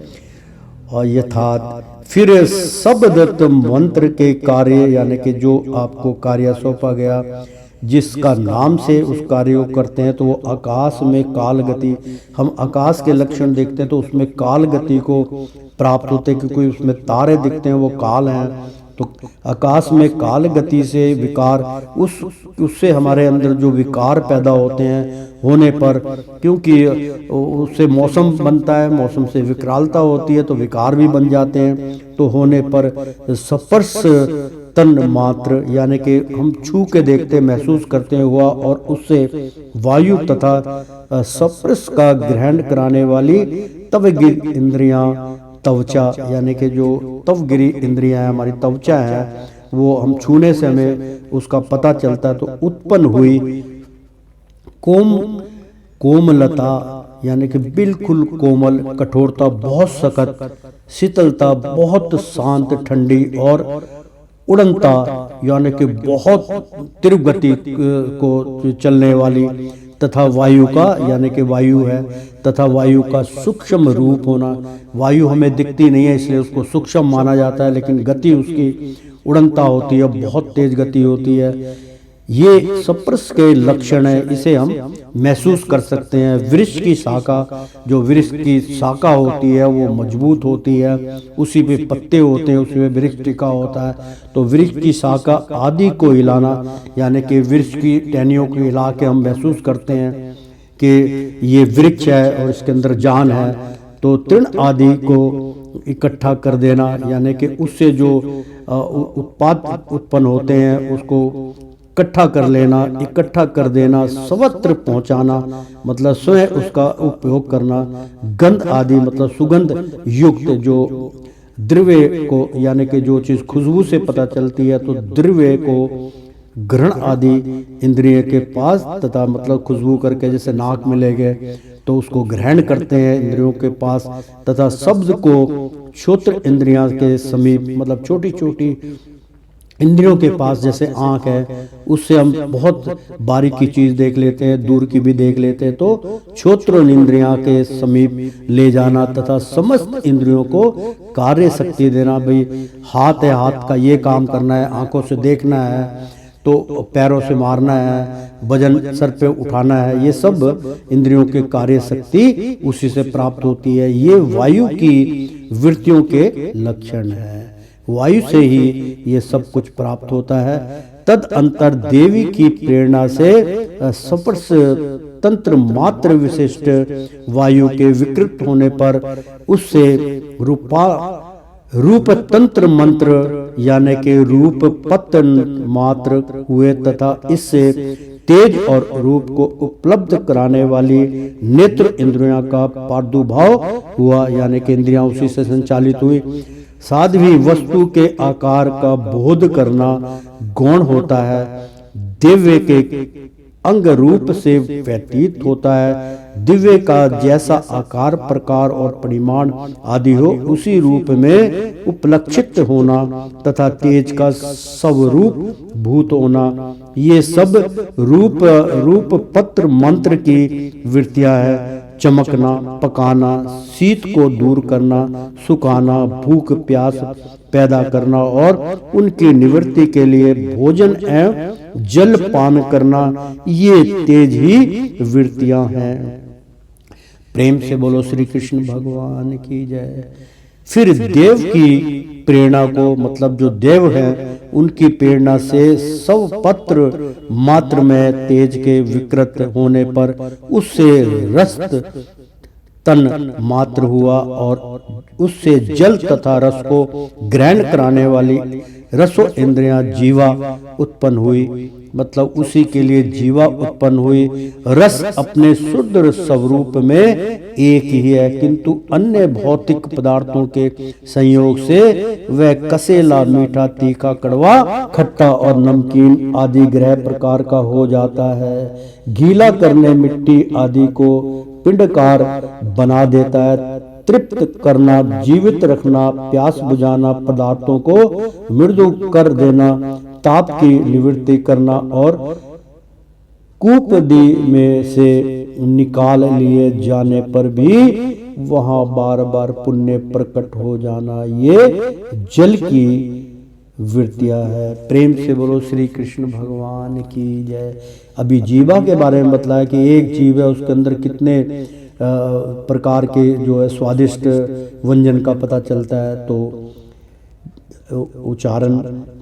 और यथात फिर शब्द मंत्र के कार्य, यानी कि जो आपको कार्य सौंपा गया, जिसका नाम से उस कार्य को करते हैं, तो वो आकाश में काल गति, हम आकाश के लक्षण देखते हैं तो उसमें काल गति को प्राप्त होते हैं, क्योंकि उसमें तारे दिखते हैं वो काल हैं। तो आकाश में काल गति से विकार, उससे हमारे अंदर जो विकार पैदा होते हैं होने पर, क्योंकि उससे मौसम बनता है, मौसम से विकरालता होती है तो विकार भी बन जाते हैं। तो होने पर स्पर्श तन मात्र, यानी कि हम छू के देखते महसूस करते हुआ, और उससे वायु तथा स्पर्श का ग्रहण कराने वाली तवगिर इंद्रियां, त्वचा, यानी कि जो तवगिरी इंद्रियां हमारी त्वचा है, वो हम छूने से हमें उसका पता चलता है। तो उत्पन्न हुई कोमलता, यानी कि बिल्कुल कोमल, कठोरता बहुत सख्त, शीतलता बहुत शांत ठंडी, और उड़नता यानी कि बहुत तीव्र गति को चलने वाली, तथा वायु का, यानी कि वायु है, तथा वायु का सूक्ष्म रूप होना। वायु हमें दिखती नहीं है इसलिए उसको सूक्ष्म माना जाता है, लेकिन गति उसकी उड़नता होती है, बहुत तेज गति होती है। ये स्पर्श के लक्षण है, इसे हम महसूस कर सकते हैं। वृक्ष की शाखा, जो वृक्ष की शाखा होती है वो मजबूत होती है, उसी पे पत्ते होते हैं, उसी में वृक्ष टिका होता है। तो वृक्ष की शाखा आदि को हिलाना, यानी कि वृक्ष की टहनियों को हिला के हम महसूस करते हैं कि ये वृक्ष है और इसके अंदर जान है। तो तृण आदि को इकट्ठा कर देना, यानी कि उससे जो उत्पाद उत्पन्न होते हैं उसको इकट्ठा कर लेना, इकट्ठा कर देना, सर्वत्र पहुंचाना, मतलब स्वयं उसका उपयोग करना। गंध आदि मतलब सुगंध युक्त जो द्रव्य को, यानी कि जो चीज खुशबू से पता चलती है, तो द्रव्य को ग्रहण आदि इंद्रिय के पास, तथा मतलब खुशबू करके जैसे नाक में ले गए तो उसको ग्रहण करते हैं इंद्रियों के पास, तथा शब्द को श्रोत्र इंद्रियां के समीप, मतलब छोटी छोटी इंद्रियों के पास, जैसे आंख है उससे हम बहुत बारीक की चीज देख लेते हैं, दूर की भी देख लेते हैं, तो श्रोत्र इंद्रियां के समीप ले जाना, तथा समस्त इंद्रियों को कार्य शक्ति देना। भाई हाथ है, हाथ का ये काम करना है, आंखों से देखना है, तो पैरों से मारना है, वजन सर पे उठाना है, ये सब इंद्रियों के कार्य शक्ति उसी से प्राप्त होती है। ये वायु की वृत्तियों के लक्षण है, वायु से ही ये सब कुछ प्राप्त होता है। तद अंतर देवी की प्रेरणा से स्पर्श तंत्र मात्र विशिष्ट वायु के विकृत होने पर उससे रूप तंत्र मंत्र यानी कि रूप पतन मात्र हुए, तथा इससे तेज और रूप को उपलब्ध कराने वाली नेत्र इंद्रियों का प्रादुर्भाव हुआ, यानी कि इंद्रियां उसी से संचालित हुई। साध्वी वस्तु के आकार का बोध करना गौण होता है, दिव्य के अंग रूप से व्यतीत होता है। दिव्य का जैसा आकार, प्रकार और परिमाण आदि हो, उसी रूप में उपलक्षित होना, तथा तेज का स्वरूप भूत होना, ये सब रूप पत्र मंत्र की वृत्तियां है। चमकना, पकाना, शीत को दूर करना, सुखाना, भूख प्यास पैदा करना और उनकी निवृत्ति के लिए भोजन एवं जल पान करना, ये तेज ही वृत्तियां हैं। प्रेम से बोलो श्री कृष्ण भगवान की जय। फिर देव की प्रेरणा को, मतलब जो देव है उनकी प्रेरणा से सब पत्र मात्र में तेज के विकृत होने पर उससे रस्त तन मात्र हुआ, और उससे जल तथा रस को ग्रहण कराने वाली रसो इंद्रियां जीवा उत्पन्न हुई, मतलब उसी के लिए जीवा उत्पन्न हुई। रस अपने शुद्ध स्वरूप में एक ही है, किंतु अन्य भौतिक पदार्थों के संयोग से वह कसेला, मीठा, तीखा, कड़वा, खट्टा और नमकीन आदि ग्रह प्रकार का हो जाता है। गीला करने मिट्टी आदि को पिंडकार बना देता है। तृप्त करना, जीवित रखना, प्यास बुझाना, पदार्थों को मृदु कर देना, ताप की निवृत्ति करना और कूपदी में से निकाल लिए जाने पर भी वहां बार बार पुण्य प्रकट हो जाना, ये जल की वृत्तियां है। प्रेम से बोलो श्री कृष्ण भगवान की जय। अभी जीवा के बारे में बताया कि एक जीव है, उसके अंदर कितने प्रकार के जो है स्वादिष्ट व्यंजन का पता चलता है। तो उच्चारण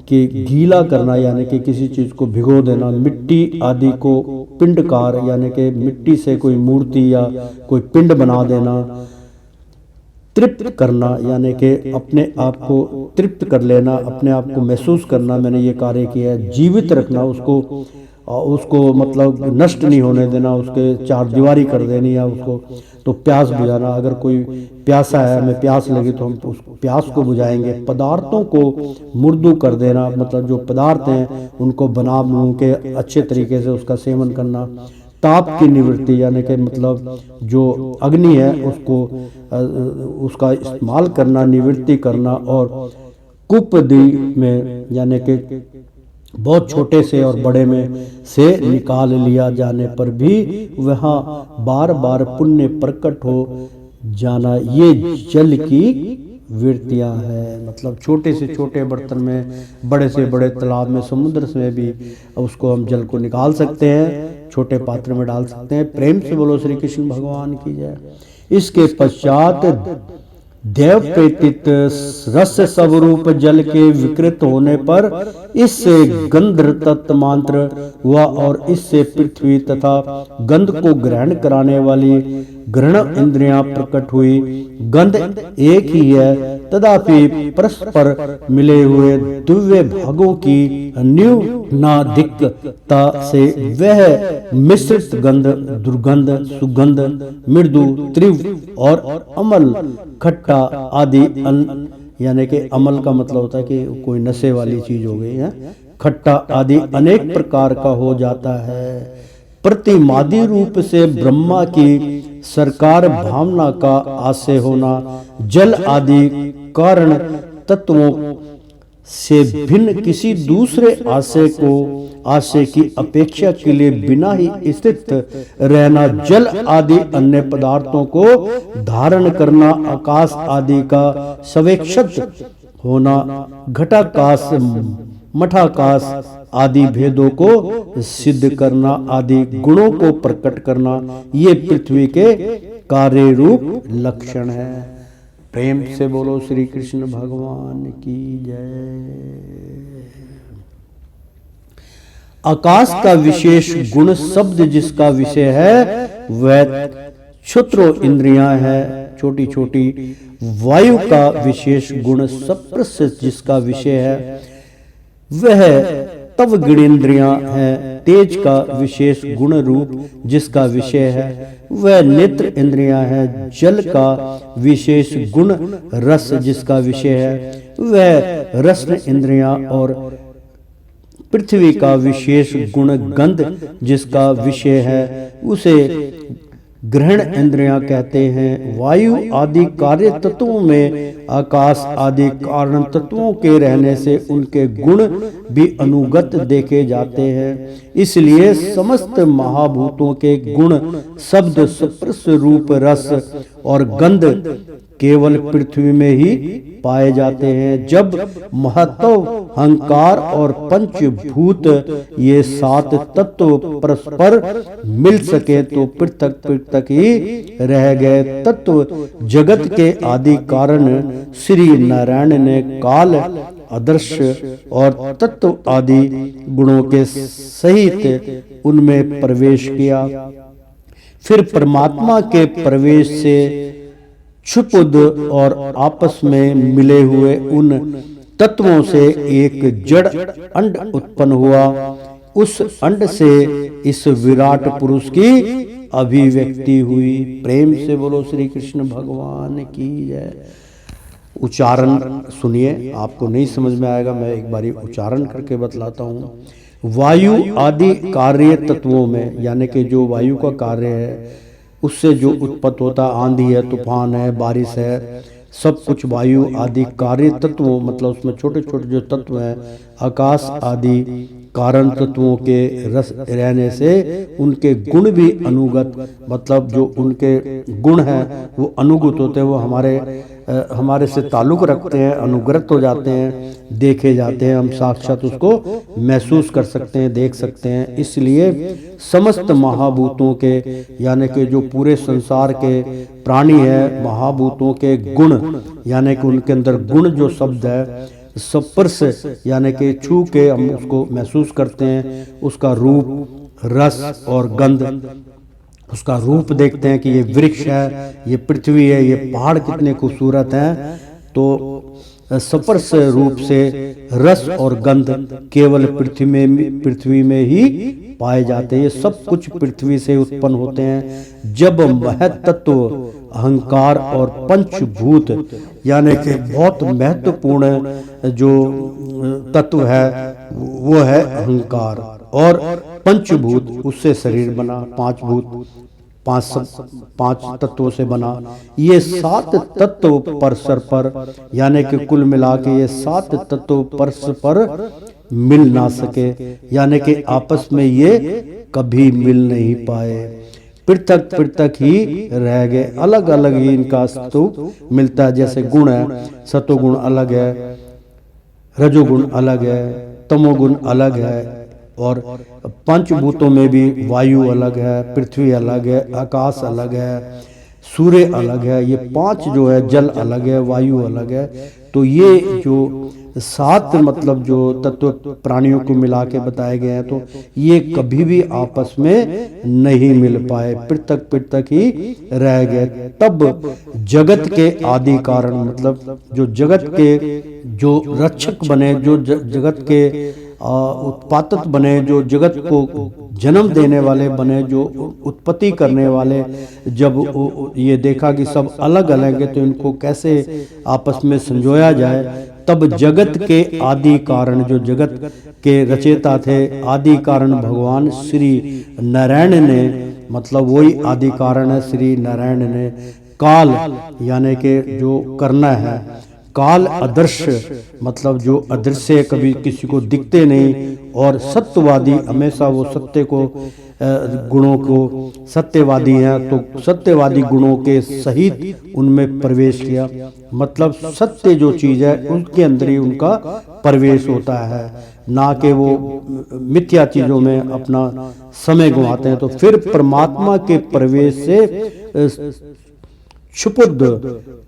के गीला करना यानी कि किसी चीज को भिगो देना, मिट्टी आदि को पिंडकार यानी कि मिट्टी से कोई मूर्ति या कोई पिंड बना देना, तृप्त करना यानी कि अपने आप को तृप्त कर लेना, अपने आप को महसूस करना मैंने ये कार्य किया है। जीवित रखना, उसको मतलब नष्ट नहीं होने देना, उसके चार दीवारी कर देनी या उसको। तो प्यास बुझाना, अगर कोई प्यासा है, हमें प्यास लगी तो हम उस प्यास को बुझाएंगे। पदार्थों को मुर्दू कर देना, मतलब जो पदार्थ हैं उनको बना के अच्छे तरीके से उसका सेवन करना। ताप की निवृत्ति यानी कि मतलब जो अग्नि है उसका इस्तेमाल करना, निवृत्ति करना। और कुपदी में यानी कि बहुत छोटे से और बड़े में से निकाल लिया जाने पर भी वहां बार बार पुण्य प्रकट हो जाना, ये जल की वृत्तियां हैं। मतलब छोटे से छोटे बर्तन में, बड़े से बड़े तालाब में, समुद्र में भी उसको हम जल को निकाल सकते हैं, छोटे पात्र में डाल सकते हैं। प्रेम से बोलो श्री कृष्ण भगवान की जय। इसके पश्चात देव प्रेतित रस स्वरूप जल के विकृत होने पर इससे गंध तत्व मात्र हुआ और इससे पृथ्वी तथा गंध को ग्रहण कराने वाली ग्रहण इंद्रियां प्रकट हुई। गंध एक ही है, तथापि परस्पर मिले हुए दिव्य भागों की न्यूनाधिकता से वह मिश्रित गंध, दुर्गंध, सुगंध, मृदु, तीव्र और अमल, खट्टा आदि यानी कि अमल का मतलब होता है कि कोई नशे वाली चीज हो गई है, खट्टा आदि अनेक प्रकार का हो जाता है। प्रतिमादि रूप से ब्रह्मा की सरकार भावना का आशय होना, जल आदि कारण तत्वों से भिन्न किसी दूसरे आशय की अपेक्षा के लिए बिना ही स्थित रहना, जल आदि अन्य पदार्थों को धारण करना, आकाश आदि का सवेक्षक होना, घटाकाश मठाकाश आदि भेदों को सिद्ध करना आदि गुणों को प्रकट करना, ये पृथ्वी के कार्य रूप लक्षण है। प्रेम से बोलो श्री कृष्ण भगवान की जय। आकाश का विशेष गुण शब्द जिसका विषय है वह क्षुद्र इंद्रियां है, छोटी छोटी। वायु का विशेष गुण सप्रस जिसका विषय है वह तव गिणेन्द्रियां है। तेज का विशेष गुण रूप जिसका विषय है वह नेत्र इंद्रियां है। जल का विशेष गुण रस जिसका विषय है वह रसन इंद्रियां, और पृथ्वी का विशेष गुण गंध जिसका विषय है उसे ग्रहण इंद्रियां कहते हैं। वायु आदि कार्य तत्वों में आकाश आदि कारण तत्वों के रहने से उनके गुण भी अनुगत देखे जाते हैं। इसलिए समस्त महाभूतों के गुण शब्द स्पर्श रूप रस और गंध केवल पृथ्वी में ही पाए जाते हैं। जब महत्व अहंकार और पंचभूत ये सात तत्व परस्पर मिल सके तो पृथक पृथक ही रह गए। तत्व जगत के आदि कारण श्री नारायण ने काल अदृश्य और तत्व आदि गुणों के सहित उनमें प्रवेश किया। फिर परमात्मा के प्रवेश से क्षुपुद और आपस में मिले हुए उन तत्वों से एक जड़ अंड उत्पन्न हुआ। उस अंड से इस विराट पुरुष की अभिव्यक्ति हुई। प्रेम से बोलो श्री कृष्ण भगवान की जय। उच्चारण सुनिए, आपको नहीं समझ में आएगा, मैं एक बारी उच्चारण करके बतलाता हूँ। वायु आदि कार्य तत्वों में, यानी कि जो वायु का कार्य है उससे जो उत्पत्ति होता है, आंधी है, तूफान है, बारिश है, सब कुछ वायु आदि कार्य तत्वों, मतलब उसमें छोटे छोटे जो तत्व हैं, आकाश आदि कारण तत्वों के रस रहने से उनके गुण भी अनुगत, मतलब जो उनके गुण हैं वो अनुगत होते हैं, वो हमारे से ताल्लुक रखते हैं, अनुग्रत हो जाते हैं, देखे जाते हैं, हम साक्षात उसको महसूस कर सकते हैं, देख सकते हैं। इसलिए समस्त महाभूतों के, यानी कि जो पूरे संसार के प्राणी है, महाभूतों के गुण, यानी कि उनके अंदर गुण जो शब्द है स्पर्श, यानी कि छू के हम उसको महसूस करते हैं, उसका रूप, रस और गंध, उसका रूप देखते हैं कि ये वृक्ष है, ये पृथ्वी है, ये पहाड़ कितने खूबसूरत हैं। तो स्पर्श रूप से रस और गंध केवल पृथ्वी में ही पाए जाते हैं। ये सब कुछ पृथ्वी से उत्पन्न होते हैं। जब महत्त्व अहंकार और पंचभूत, यानी कि बहुत महत्वपूर्ण जो तत्व है वो है अहंकार, और पंचभूत, उससे शरीर बना, पांच भूत, पांच तत्वों से बना। ये सात तत्व परस्पर पर, यानी कि कुल मिला के ये सात तत्व परस्पर मिल ना सके, यानी कि आपस में ये कभी मिल नहीं पाए, पृथक पृथक ही रह गए, अलग अलग ही इनका अस्तित्व मिलता है। जैसे गुण है, सतोगुण अलग है, रजोगुण अलग है, तमोगुण अलग है, और पंचभूतों में भी वायु अलग है, पृथ्वी अलग है, आकाश अलग है, सूर्य अलग है, ये पांच जो है, जल अलग है, वायु अलग है। तो ये जो सात मतलब जो तत्व प्राणियों को मिला के बताए गए हैं, तो ये कभी भी आपस में नहीं मिल पाए, पृथक पृथक ही रह गए। तब जगत के आदि कारण, मतलब जो जगत के जो रक्षक बने, जो जगत के उत्पादक बने, जो जगत को जन्म देने वाले बने, जो उत्पत्ति करने वाले, जब ये देखा कि सब अलग अलग है तो इनको कैसे आपस में संजोया जाए, तब जगत के आदि कारण, जो जगत के रचयिता थे, आदि कारण भगवान श्री नारायण ने, मतलब वही आदि कारण है श्री नारायण ने, काल यानी कि जो करना है, काल अदृश्य मतलब जो अदृश्य कभी किसी को दिखते नहीं, और सत्यवादी हमेशा वो सत्य को गुणों को सत्यवादी हैं, तो सत्यवादी गुणों के सहित उनमें प्रवेश किया। मतलब सत्य जो चीज है उनके अंदर ही उनका प्रवेश होता है, ना कि वो मिथ्या चीजों में अपना समय गंवाते हैं। तो फिर परमात्मा के प्रवेश से क्षुब्ध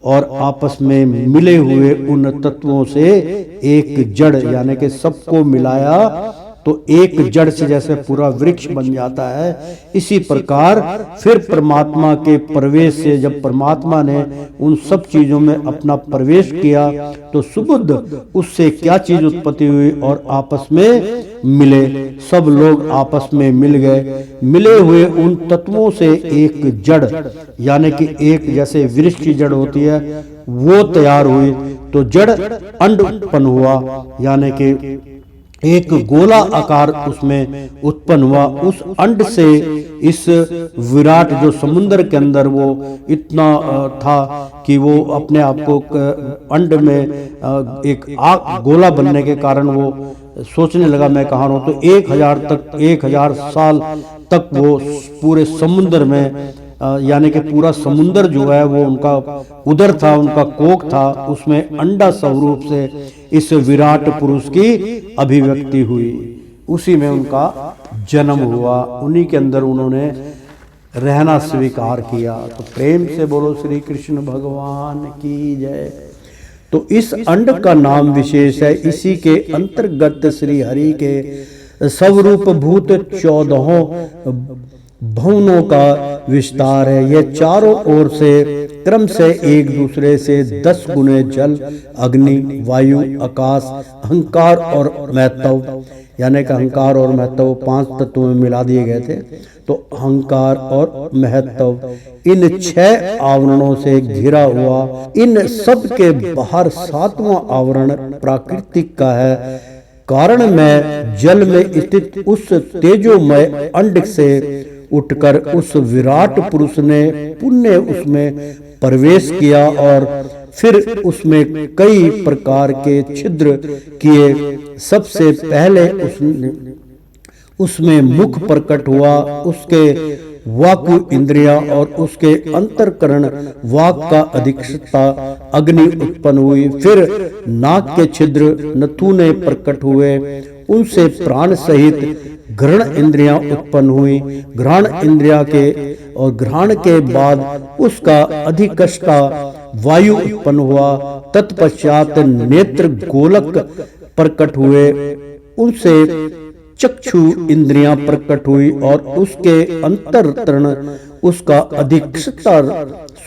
और आपस में मिले हुए उन तत्वों से एक जड़ यानी कि सबको मिलाया तो एक जड़ से जैसे पूरा वृक्ष बन जाता है, इसी प्रकार फिर परमात्मा के प्रवेश से जब परमात्मा ने उन सब चीजों में अपना प्रवेश किया तो सुबुद्ध उससे क्या चीज उत्पत्ति हुई और आपस में मिले, सब लोग आपस में मिल गए। मिले हुए उन तत्वों से एक जड़ यानी कि एक जैसे वृक्ष की जड़ होती है वो तैयार हुई, तो जड़ अंड उत्पन्न हुआ यानी कि एक गोला आकार उसमें उत्पन्न हुआ। उस अंड से इस विराट जो समुद्र के अंदर वो इतना था कि वो अपने आप को अंड में एक गोला बनने के कारण वो सोचने लगा मैं कहाँ हूँ। तो 1000 साल तक वो पूरे समुद्र में यानी कि पूरा समुद्र जो है वो उनका उदर था, उनका कोक था, उसमें अंडा स्वरूप से इस विराट पुरुष की अभिव्यक्ति हुई, उसी में उनका जन्म हुआ, उन्हीं के अंदर उन्होंने रहना स्वीकार किया। तो प्रेम से बोलो श्री कृष्ण भगवान की जय। तो इस अंड का नाम विशेष है, इसी के अंतर्गत श्री हरि के स्वरूप भूत 14 भवनों का विस्तार है। ये चारों ओर से क्रम से एक दूसरे से 10 गुने जल, अग्नि, वायु, आकाश, अहंकार और महत्व यानी कि अहंकार और महत्व 5 तत्वों में मिला दिए गए थे। तो अहंकार और महत्व इन 6 आवरणों से घिरा हुआ, इन सब के बाहर 7वां आवरण प्राकृतिक का है। कारण में जल में स्थित उस तेजोमय अंड से उठकर उस विराट पुरुष ने पुण्य उसमें प्रवेश किया और फिर उसमें कई प्रकार के छिद्र किए। सबसे पहले उसमें मुख प्रकट हुआ, उसके वाकु इंद्रिया और उसके अंतरकरण वाक का अधिष्ठता अग्नि उत्पन्न हुई। फिर नाक के छिद्र नथुने प्रकट हुए, उनसे प्राण सहित घ्राण इंद्रियां उत्पन्न हुई। घ्राण इंद्रिया के और घ्राण के बाद उसका अधिकष्टा वायु उत्पन्न हुआ। तत्पश्चात नेत्र गोलक प्रकट हुए, उनसे चक्षु इंद्रियां प्रकट हुई और उसके अंतरतरण उसका अधिष्ठता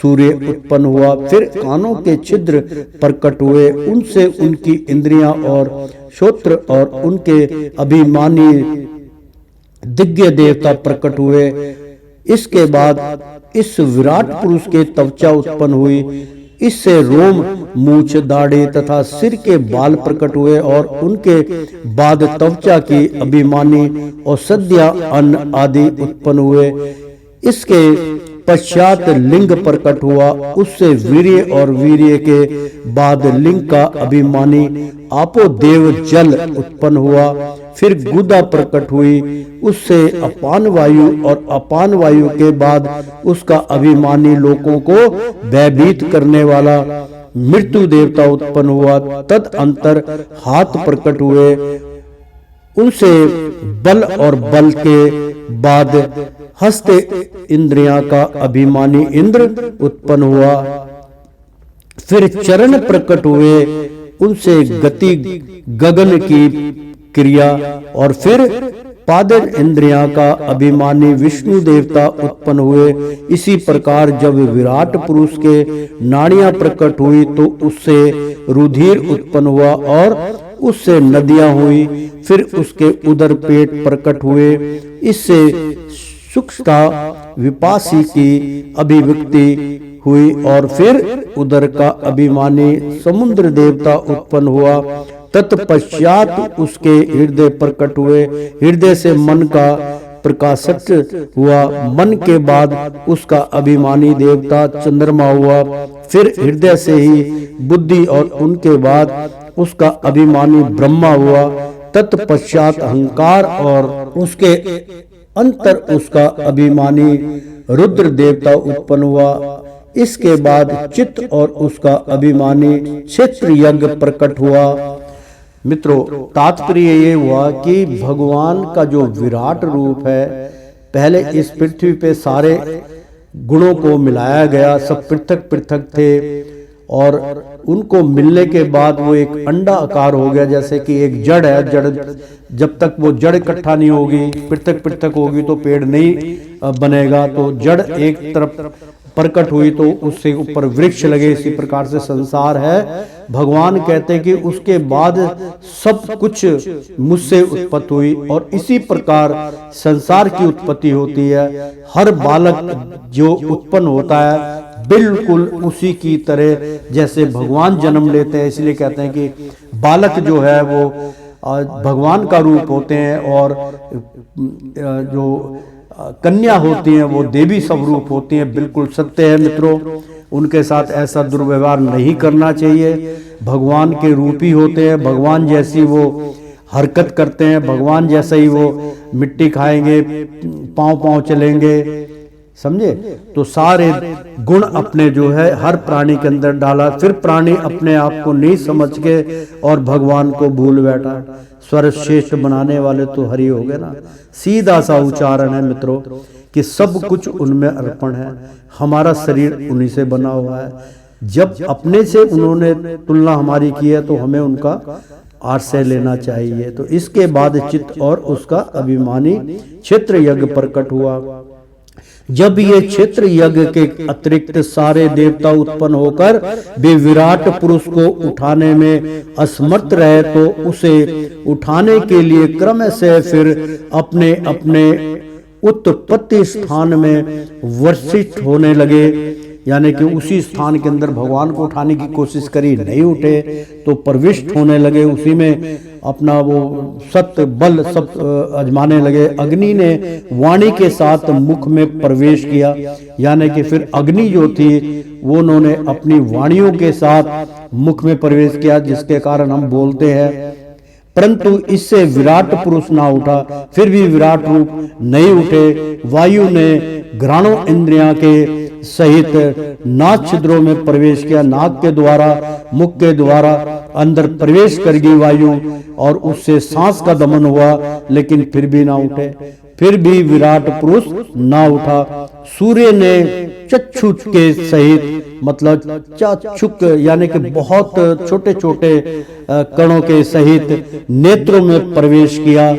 सूर्य उत्पन्न हुआ। फिर कानों के छिद्र प्रकट हुए, उनसे उनकी इंद्रियां और श्रोत्र और उनके अभिमानी दिव्य देवता प्रकट हुए। इसके बाद इस विराट पुरुष के त्वचा उत्पन्न हुई, इससे रोम, मूछ, दाढ़ी तथा सिर के बाल प्रकट हुए और उनके बाद त्वचा की अभिमानी औषधियां अन्न आदि उत्पन्न हुए। इसके पश्चात लिंग प्रकट हुआ, उससे वीर्य और वीर्य के बाद लिंग का अभिमानी आपो देव जल उत्पन्न हुआ। फिर गुदा प्रकट हुई, उससे अपान वायु और अपान वायु के बाद उसका अभिमानी लोगों को भयभीत करने वाला मृत्यु देवता उत्पन्न हुआ। तदअंतर हाथ प्रकट हुए, उनसे बल और बल के बाद हस्ते इंद्रियां का अभिमानी इंद्र उत्पन्न हुआ। फिर चरण प्रकट हुए, उनसे गति गगन की क्रिया और फिर पादन इंद्रियां का अभिमानी विष्णु देवता उत्पन्न हुए। इसी प्रकार जब विराट पुरुष के नाड़ियां प्रकट हुई तो उससे रुधिर उत्पन्न हुआ और उससे नदियां हुई। फिर उसके उदर पेट प्रकट हुए, इससे सूक्ष्मता विपासी की अभिव्यक्ति हुई और फिर उदर का अभिमानी समुद्र देवता उत्पन्न हुआ। तत्पश्चात उसके हृदय प्रकट हुए, हृदय से मन का प्रकाशक हुआ, मन के बाद उसका अभिमानी देवता चंद्रमा हुआ, फिर हृदय से ही बुद्धि और उनके बाद उसका अभिमानी ब्रह्मा हुआ। तत्पश्चात अहंकार और उसके अंतर उसका अभिमानी रुद्र देवता उत्पन्न हुआ। इसके बाद चित्त और उसका अभिमानी क्षेत्र यज्ञ प्रकट हुआ। मित्रों, तात्पर्य ये हुआ कि भगवान का जो विराट रूप है, पहले इस पृथ्वी पे सारे गुणों को मिलाया गया, सब पृथक पृथक थे और उनको मिलने के बाद वो एक अंडा आकार हो गया। जैसे कि एक जड़ है, जड़ जब तक वो जड़ इकट्ठा नहीं होगी, पृथक पृथक होगी तो पेड़ नहीं बनेगा। तो जड़ एक तरफ प्रकट हुई तो उससे ऊपर वृक्ष लगे। इसी प्रकार से संसार है। भगवान कहते हैं कि उसके बाद सब कुछ मुझसे उत्पत्ति हुई और इसी प्रकार संसार की उत्पत्ति होती है। हर बालक जो उत्पन्न होता है बिल्कुल उसी की तरह जैसे भगवान जन्म लेते हैं। इसलिए कहते हैं कि बालक जो है वो भगवान का रूप होते हैं और जो कन्या होती हैं वो देवी स्वरूप होती हैं। बिल्कुल सत्य है मित्रों, उनके साथ ऐसा दुर्व्यवहार नहीं करना चाहिए। भगवान के रूप ही होते हैं, भगवान जैसी वो हरकत करते हैं, भगवान जैसा ही वो मिट्टी खाएंगे, पांव पांव चलेंगे, समझे। तो सारे गुण अपने जो है हर प्राणी के अंदर डाला। फिर प्राणी अपने आप को नहीं समझ के और भगवान को भूल बैठा। सर्वश्रेष्ठ बनाने वाले तो हरि हो गए ना। सीधा सा उच्चारण है मित्रों कि सब कुछ उनमें अर्पण है। हमारा शरीर उन्हीं से बना हुआ है। जब अपने से उन्होंने तुलना हमारी की है तो हमें उनका आश्रय लेना चाहिए। तो इसके बाद चित्त और उसका अभिमानी क्षेत्र यज्ञ प्रकट हुआ। जब ये क्षेत्र यज्ञ के अतिरिक्त सारे देवता उत्पन्न होकर वे विराट पुरुष को उठाने में असमर्थ रहे तो उसे उठाने के लिए क्रम से फिर अपने अपने उत्पत्ति स्थान में वर्षित होने लगे। यानी कि उसी स्थान के अंदर भगवान को उठाने की कोशिश करी, नहीं उठे तो प्रविष्ट होने लगे, उसी में अपना वो सत्य बल सब आजमाने लगे। अग्नि ने वाणी के साथ मुख में प्रवेश किया, यानी कि फिर अग्नि जो थी वो उन्होंने अपनी वाणियों के साथ मुख में प्रवेश किया, जिसके कारण हम बोलते हैं। परंतु इससे विराट पुरुष ना उठा, फिर भी विराट रूप नहीं उठे। वायु ने घ्राणों इंद्रियां के सहित नाक छिद्रों में प्रवेश किया, नाक के द्वारा मुख के द्वारा अंदर प्रवेश कर गई वायु और उससे सांस का दमन हुआ, लेकिन फिर भी ना उठे, फिर भी विराट पुरुष ना उठा। सूर्य ने चक्षु के सहित मतलब चाक्षुक यानी कि बहुत छोटे छोटे कणों के सहित नेत्रों में प्रवेश किया,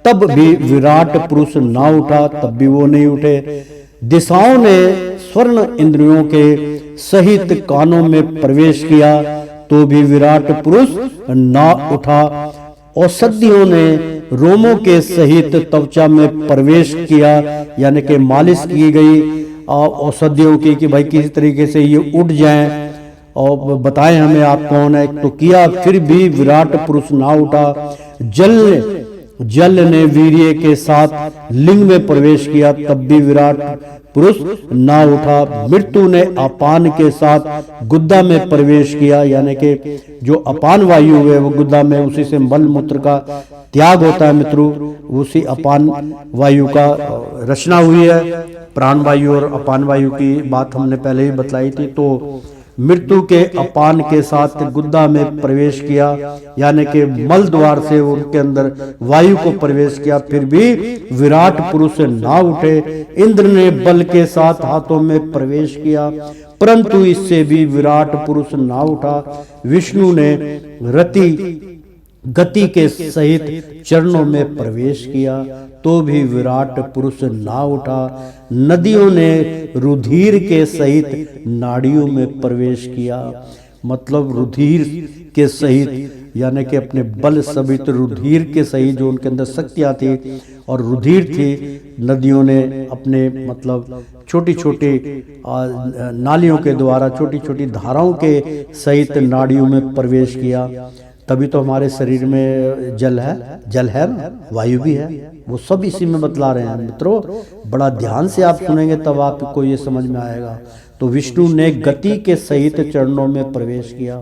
तब भी विराट पुरुष ना उठा, तब भी वो नहीं उठे। दिशाओं ने स्वर्ण इंद्रियों के सहित कानों में प्रवेश किया तो भी विराट पुरुष ना उठा। औषधियों ने रोमों के सहित त्वचा में प्रवेश किया, यानी कि मालिश की गई औषधियों की कि भाई किसी तरीके से ये उठ जाएं और बताएं हमें आप कौन है, तो किया, फिर भी विराट पुरुष ना उठा। जल ने वीर्य के साथ लिंग में प्रवेश किया, तब भी विराट पुरुष ना उठा। मृत्यु ने अपान के साथ गुद्दा में प्रवेश किया, यानी कि जो अपान वायु है वो गुद्दा में, उसी से मल मूत्र का त्याग होता है मित्रों, उसी अपान वायु का रचना हुई है। प्राण वायु और अपान वायु की बात हमने पहले ही बतलाई थी। तो मृत्यु के अपान के साथ गुद्दा में प्रवेश किया, यानी कि मल द्वार से उनके अंदर वायु को प्रवेश किया, फिर भी विराट पुरुष ना उठे। इंद्र ने बल के साथ हाथों में प्रवेश किया, परंतु इससे भी विराट पुरुष ना उठा। विष्णु ने रति गति के सहित चरणों में प्रवेश किया, तो भी विराट पुरुष ना उठा। नदियों ने रुधिर के सहित नाड़ियों में प्रवेश किया, मतलब रुधिर के सहित यानी कि अपने बल सबित रुधिर के सहित जो उनके अंदर शक्तियाँ थी और रुधिर थी, नदियों ने अपने मतलब छोटी छोटी नालियों के द्वारा छोटी छोटी धाराओं के सहित नाड़ियों में प्रवेश किया। तभी तो हमारे शरीर में जल है ना, वायु भी है, वो सब इसी में बतला रहे हैं मित्रों। बड़ा ध्यान से आप सुनेंगे तब आपको ये समझ में आएगा। तो विष्णु ने गति के सहित चरणों में प्रवेश किया,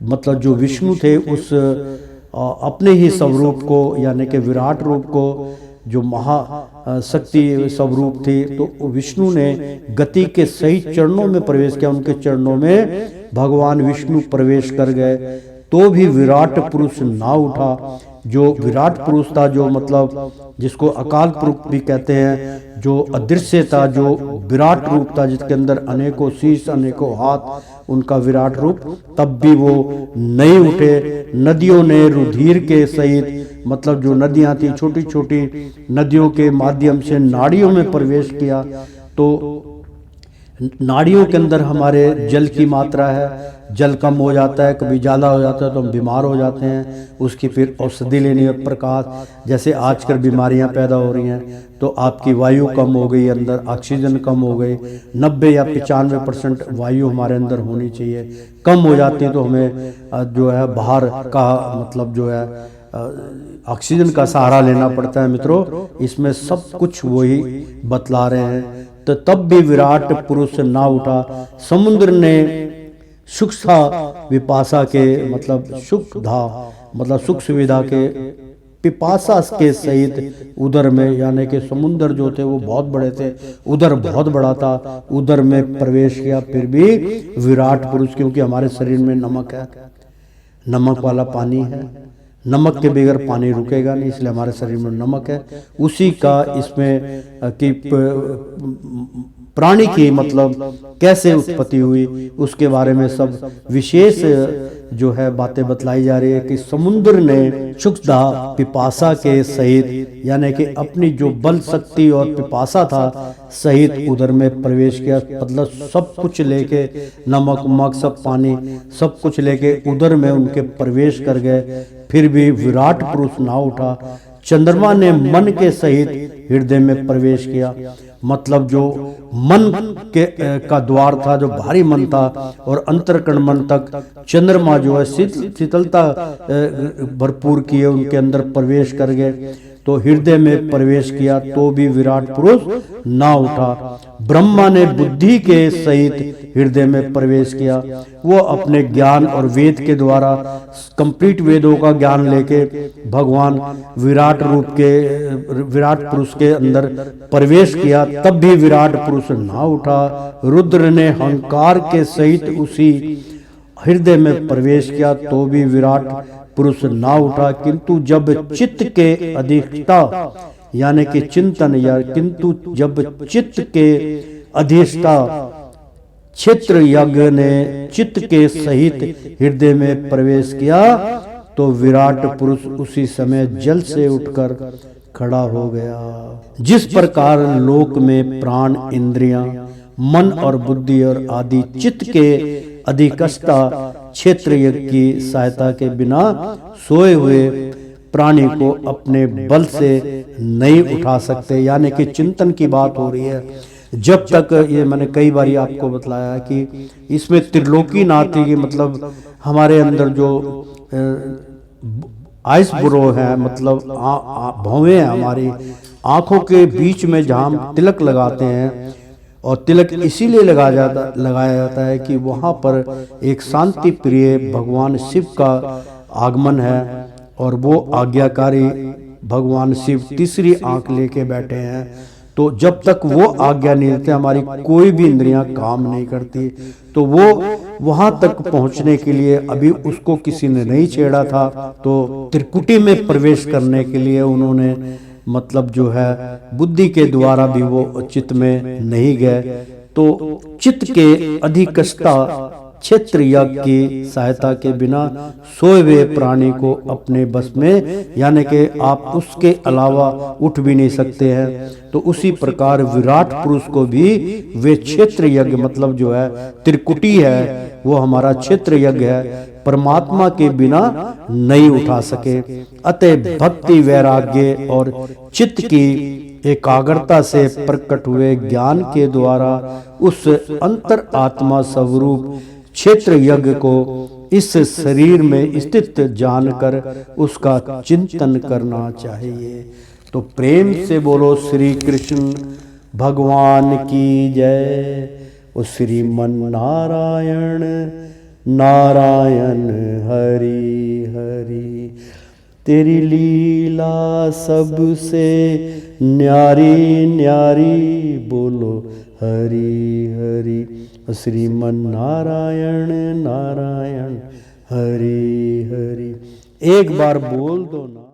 मतलब जो विष्णु थे उस अपने ही स्वरूप को यानी कि विराट रूप को, जो महाशक्ति स्वरूप थी, तो विष्णु ने गति के सही चरणों में प्रवेश किया। उनके चरणों में भगवान विष्णु प्रवेश कर गए तो भी विराट पुरुष ना उठा। जो विराट पुरुष था, जो मतलब जिसको अकाल पुरुष भी कहते हैं, जो अदृश्य था, जो विराट रूप था, जिसके अंदर अनेकों शीश अनेकों हाथ, उनका विराट रूप, तब भी वो नहीं उठे। नदियों ने रुधिर के सहित, मतलब जो नदियां थी छोटी छोटी नदियों के माध्यम से नाड़ियों में प्रवेश किया। तो नाड़ियों के अंदर हमारे जल की मात्रा है, जल कम हो जाता है, कभी ज़्यादा हो जाता है तो हम बीमार हो जाते हैं, उसकी फिर औषधि लेनी है। प्रकाश जैसे आजकल बीमारियां पैदा हो रही हैं, तो आपकी वायु कम हो गई, अंदर ऑक्सीजन कम हो गई, 90 या 95% वायु हमारे अंदर होनी चाहिए, कम हो जाती है तो हमें जो है बाहर का मतलब जो है ऑक्सीजन का सहारा लेना पड़ता है मित्रों। इसमें सब कुछ वही बतला रहे हैं। तो तब भी विराट पुरुष ना उठा। समुद्र ने सुखसा विपाशा के मतलब सुखधा मतलब सुख सुविधा के पिपासा के सहित उदर में, यानी कि समुद्र जो थे वो बहुत बड़े थे, उदर बहुत बड़ा था, उदर में प्रवेश किया। फिर भी विराट पुरुष, क्योंकि हमारे शरीर में नमक है, नमक वाला पानी है, नमक के बगैर पानी रुकेगा नहीं, इसलिए हमारे शरीर में नमक है। उसी का इसमें कि प्राणी की मतलब कैसे उत्पत्ति हुई उसके बारे में सब विशेष जो है बातें बतलाई जा रही है कि समुद्र ने क्षुधा पिपासा के सहित, यानी कि अपनी जो बल शक्ति और पिपासा था सहित उदर में प्रवेश किया। मतलब सब कुछ लेके, नमक उमक सब पानी सब कुछ लेके उदर में उनके प्रवेश कर गए। फिर भी विराट पुरुष ना उठा। चंद्रमा ने मन के सहित हृदय में प्रवेश किया, मतलब जो मन के का द्वार था, जो भारी मन था, और अंतरकण मन तक चंद्रमा जो है शीतलता भरपूर किए उनके अंदर प्रवेश कर गए। तो हृदय में प्रवेश किया तो भी विराट पुरुष ना उठा। ब्रह्मा ने बुद्धि के सहित हृदय में प्रवेश किया। वो अपने ज्ञान और वेद के द्वारा कंप्लीट वेदों का ज्ञान लेके भगवान विराट रूप के विराट पुरुष के अंदर प्रवेश किया, तब भी विराट पुरुष ना उठा। रुद्र ने अहंकार के सहित उसी हृदय में प्रवेश किया तो भी विराट पुरुष ना उठा। किंतु जब चित्त के अधिष्ठा यानी कि चिंतन या किंतु जब चित्त के अधिष्ठा क्षेत्र यज्ञ ने चित्त के सहित हृदय में प्रवेश किया तो विराट पुरुष उसी समय जल से उठकर खड़ा हो गया। जिस प्रकार लोक में प्राण, इंद्रियां, मन और बुद्धि और आदि चित्त के अधिष्ठा क्षेत्र यज्ञ की सहायता के बिना सोए हुए प्राणी को अपने बल से नहीं उठा सकते, यानी कि चिंतन की बात हो रही है। जब तक ये मैंने कई बार आपको बतलाया कि इसमें त्रिलोकी नाथी की मतलब हमारे अंदर जो आइस ब्रो है, मतलब भौवें हैं हमारी आंखों के बीच में जहाँ हम तिलक लगाते हैं, और तिलक इसीलिए लगाया जाता है कि वहाँ पर एक शांति प्रिय भगवान शिव का आगमन है, और वो आज्ञाकारी भगवान शिव तीसरी आंख लेके बैठे हैं। तो जब तक वो आज्ञा नहीं देते हमारी कोई भी इंद्रियां काम नहीं करती। तो वो वहां तक पहुंचने के लिए अभी उसको किसी ने नहीं छेड़ा था, तो त्रिकुटी में प्रवेश करने के लिए उन्होंने मतलब जो है बुद्धि के द्वारा भी वो चित्त में नहीं गए। तो चित्त के अधिष्ठा क्षेत्र यज्ञ की सहायता के बिना सोए हुए प्राणी को अपने बस में, यानी कि आप उसके अलावा उठ भी नहीं सकते हैं। तो उसी प्रकार विराट पुरुष को भी वे क्षेत्र यज्ञ मतलब जो है त्रिकुटी है, वो हमारा क्षेत्र यज्ञ है, परमात्मा के बिना नहीं उठा सके। अतः भक्ति, वैराग्य और चित्त की एकाग्रता से प्रकट हुए ज्ञान के द्वारा उस अंतर आत्मा स्वरूप क्षेत्र यज्ञ को इस शरीर में स्थित जानकर उसका चिंतन करना चाहिए। तो प्रेम से बोलो श्री कृष्ण भगवान की जय। ओ श्रीमन नारायण नारायण हरि हरि। तेरी लीला सबसे न्यारी न्यारी, बोलो हरि हरि। श्रीमन नारायण नारायण हरि हरि। एक बार बोल दो ना।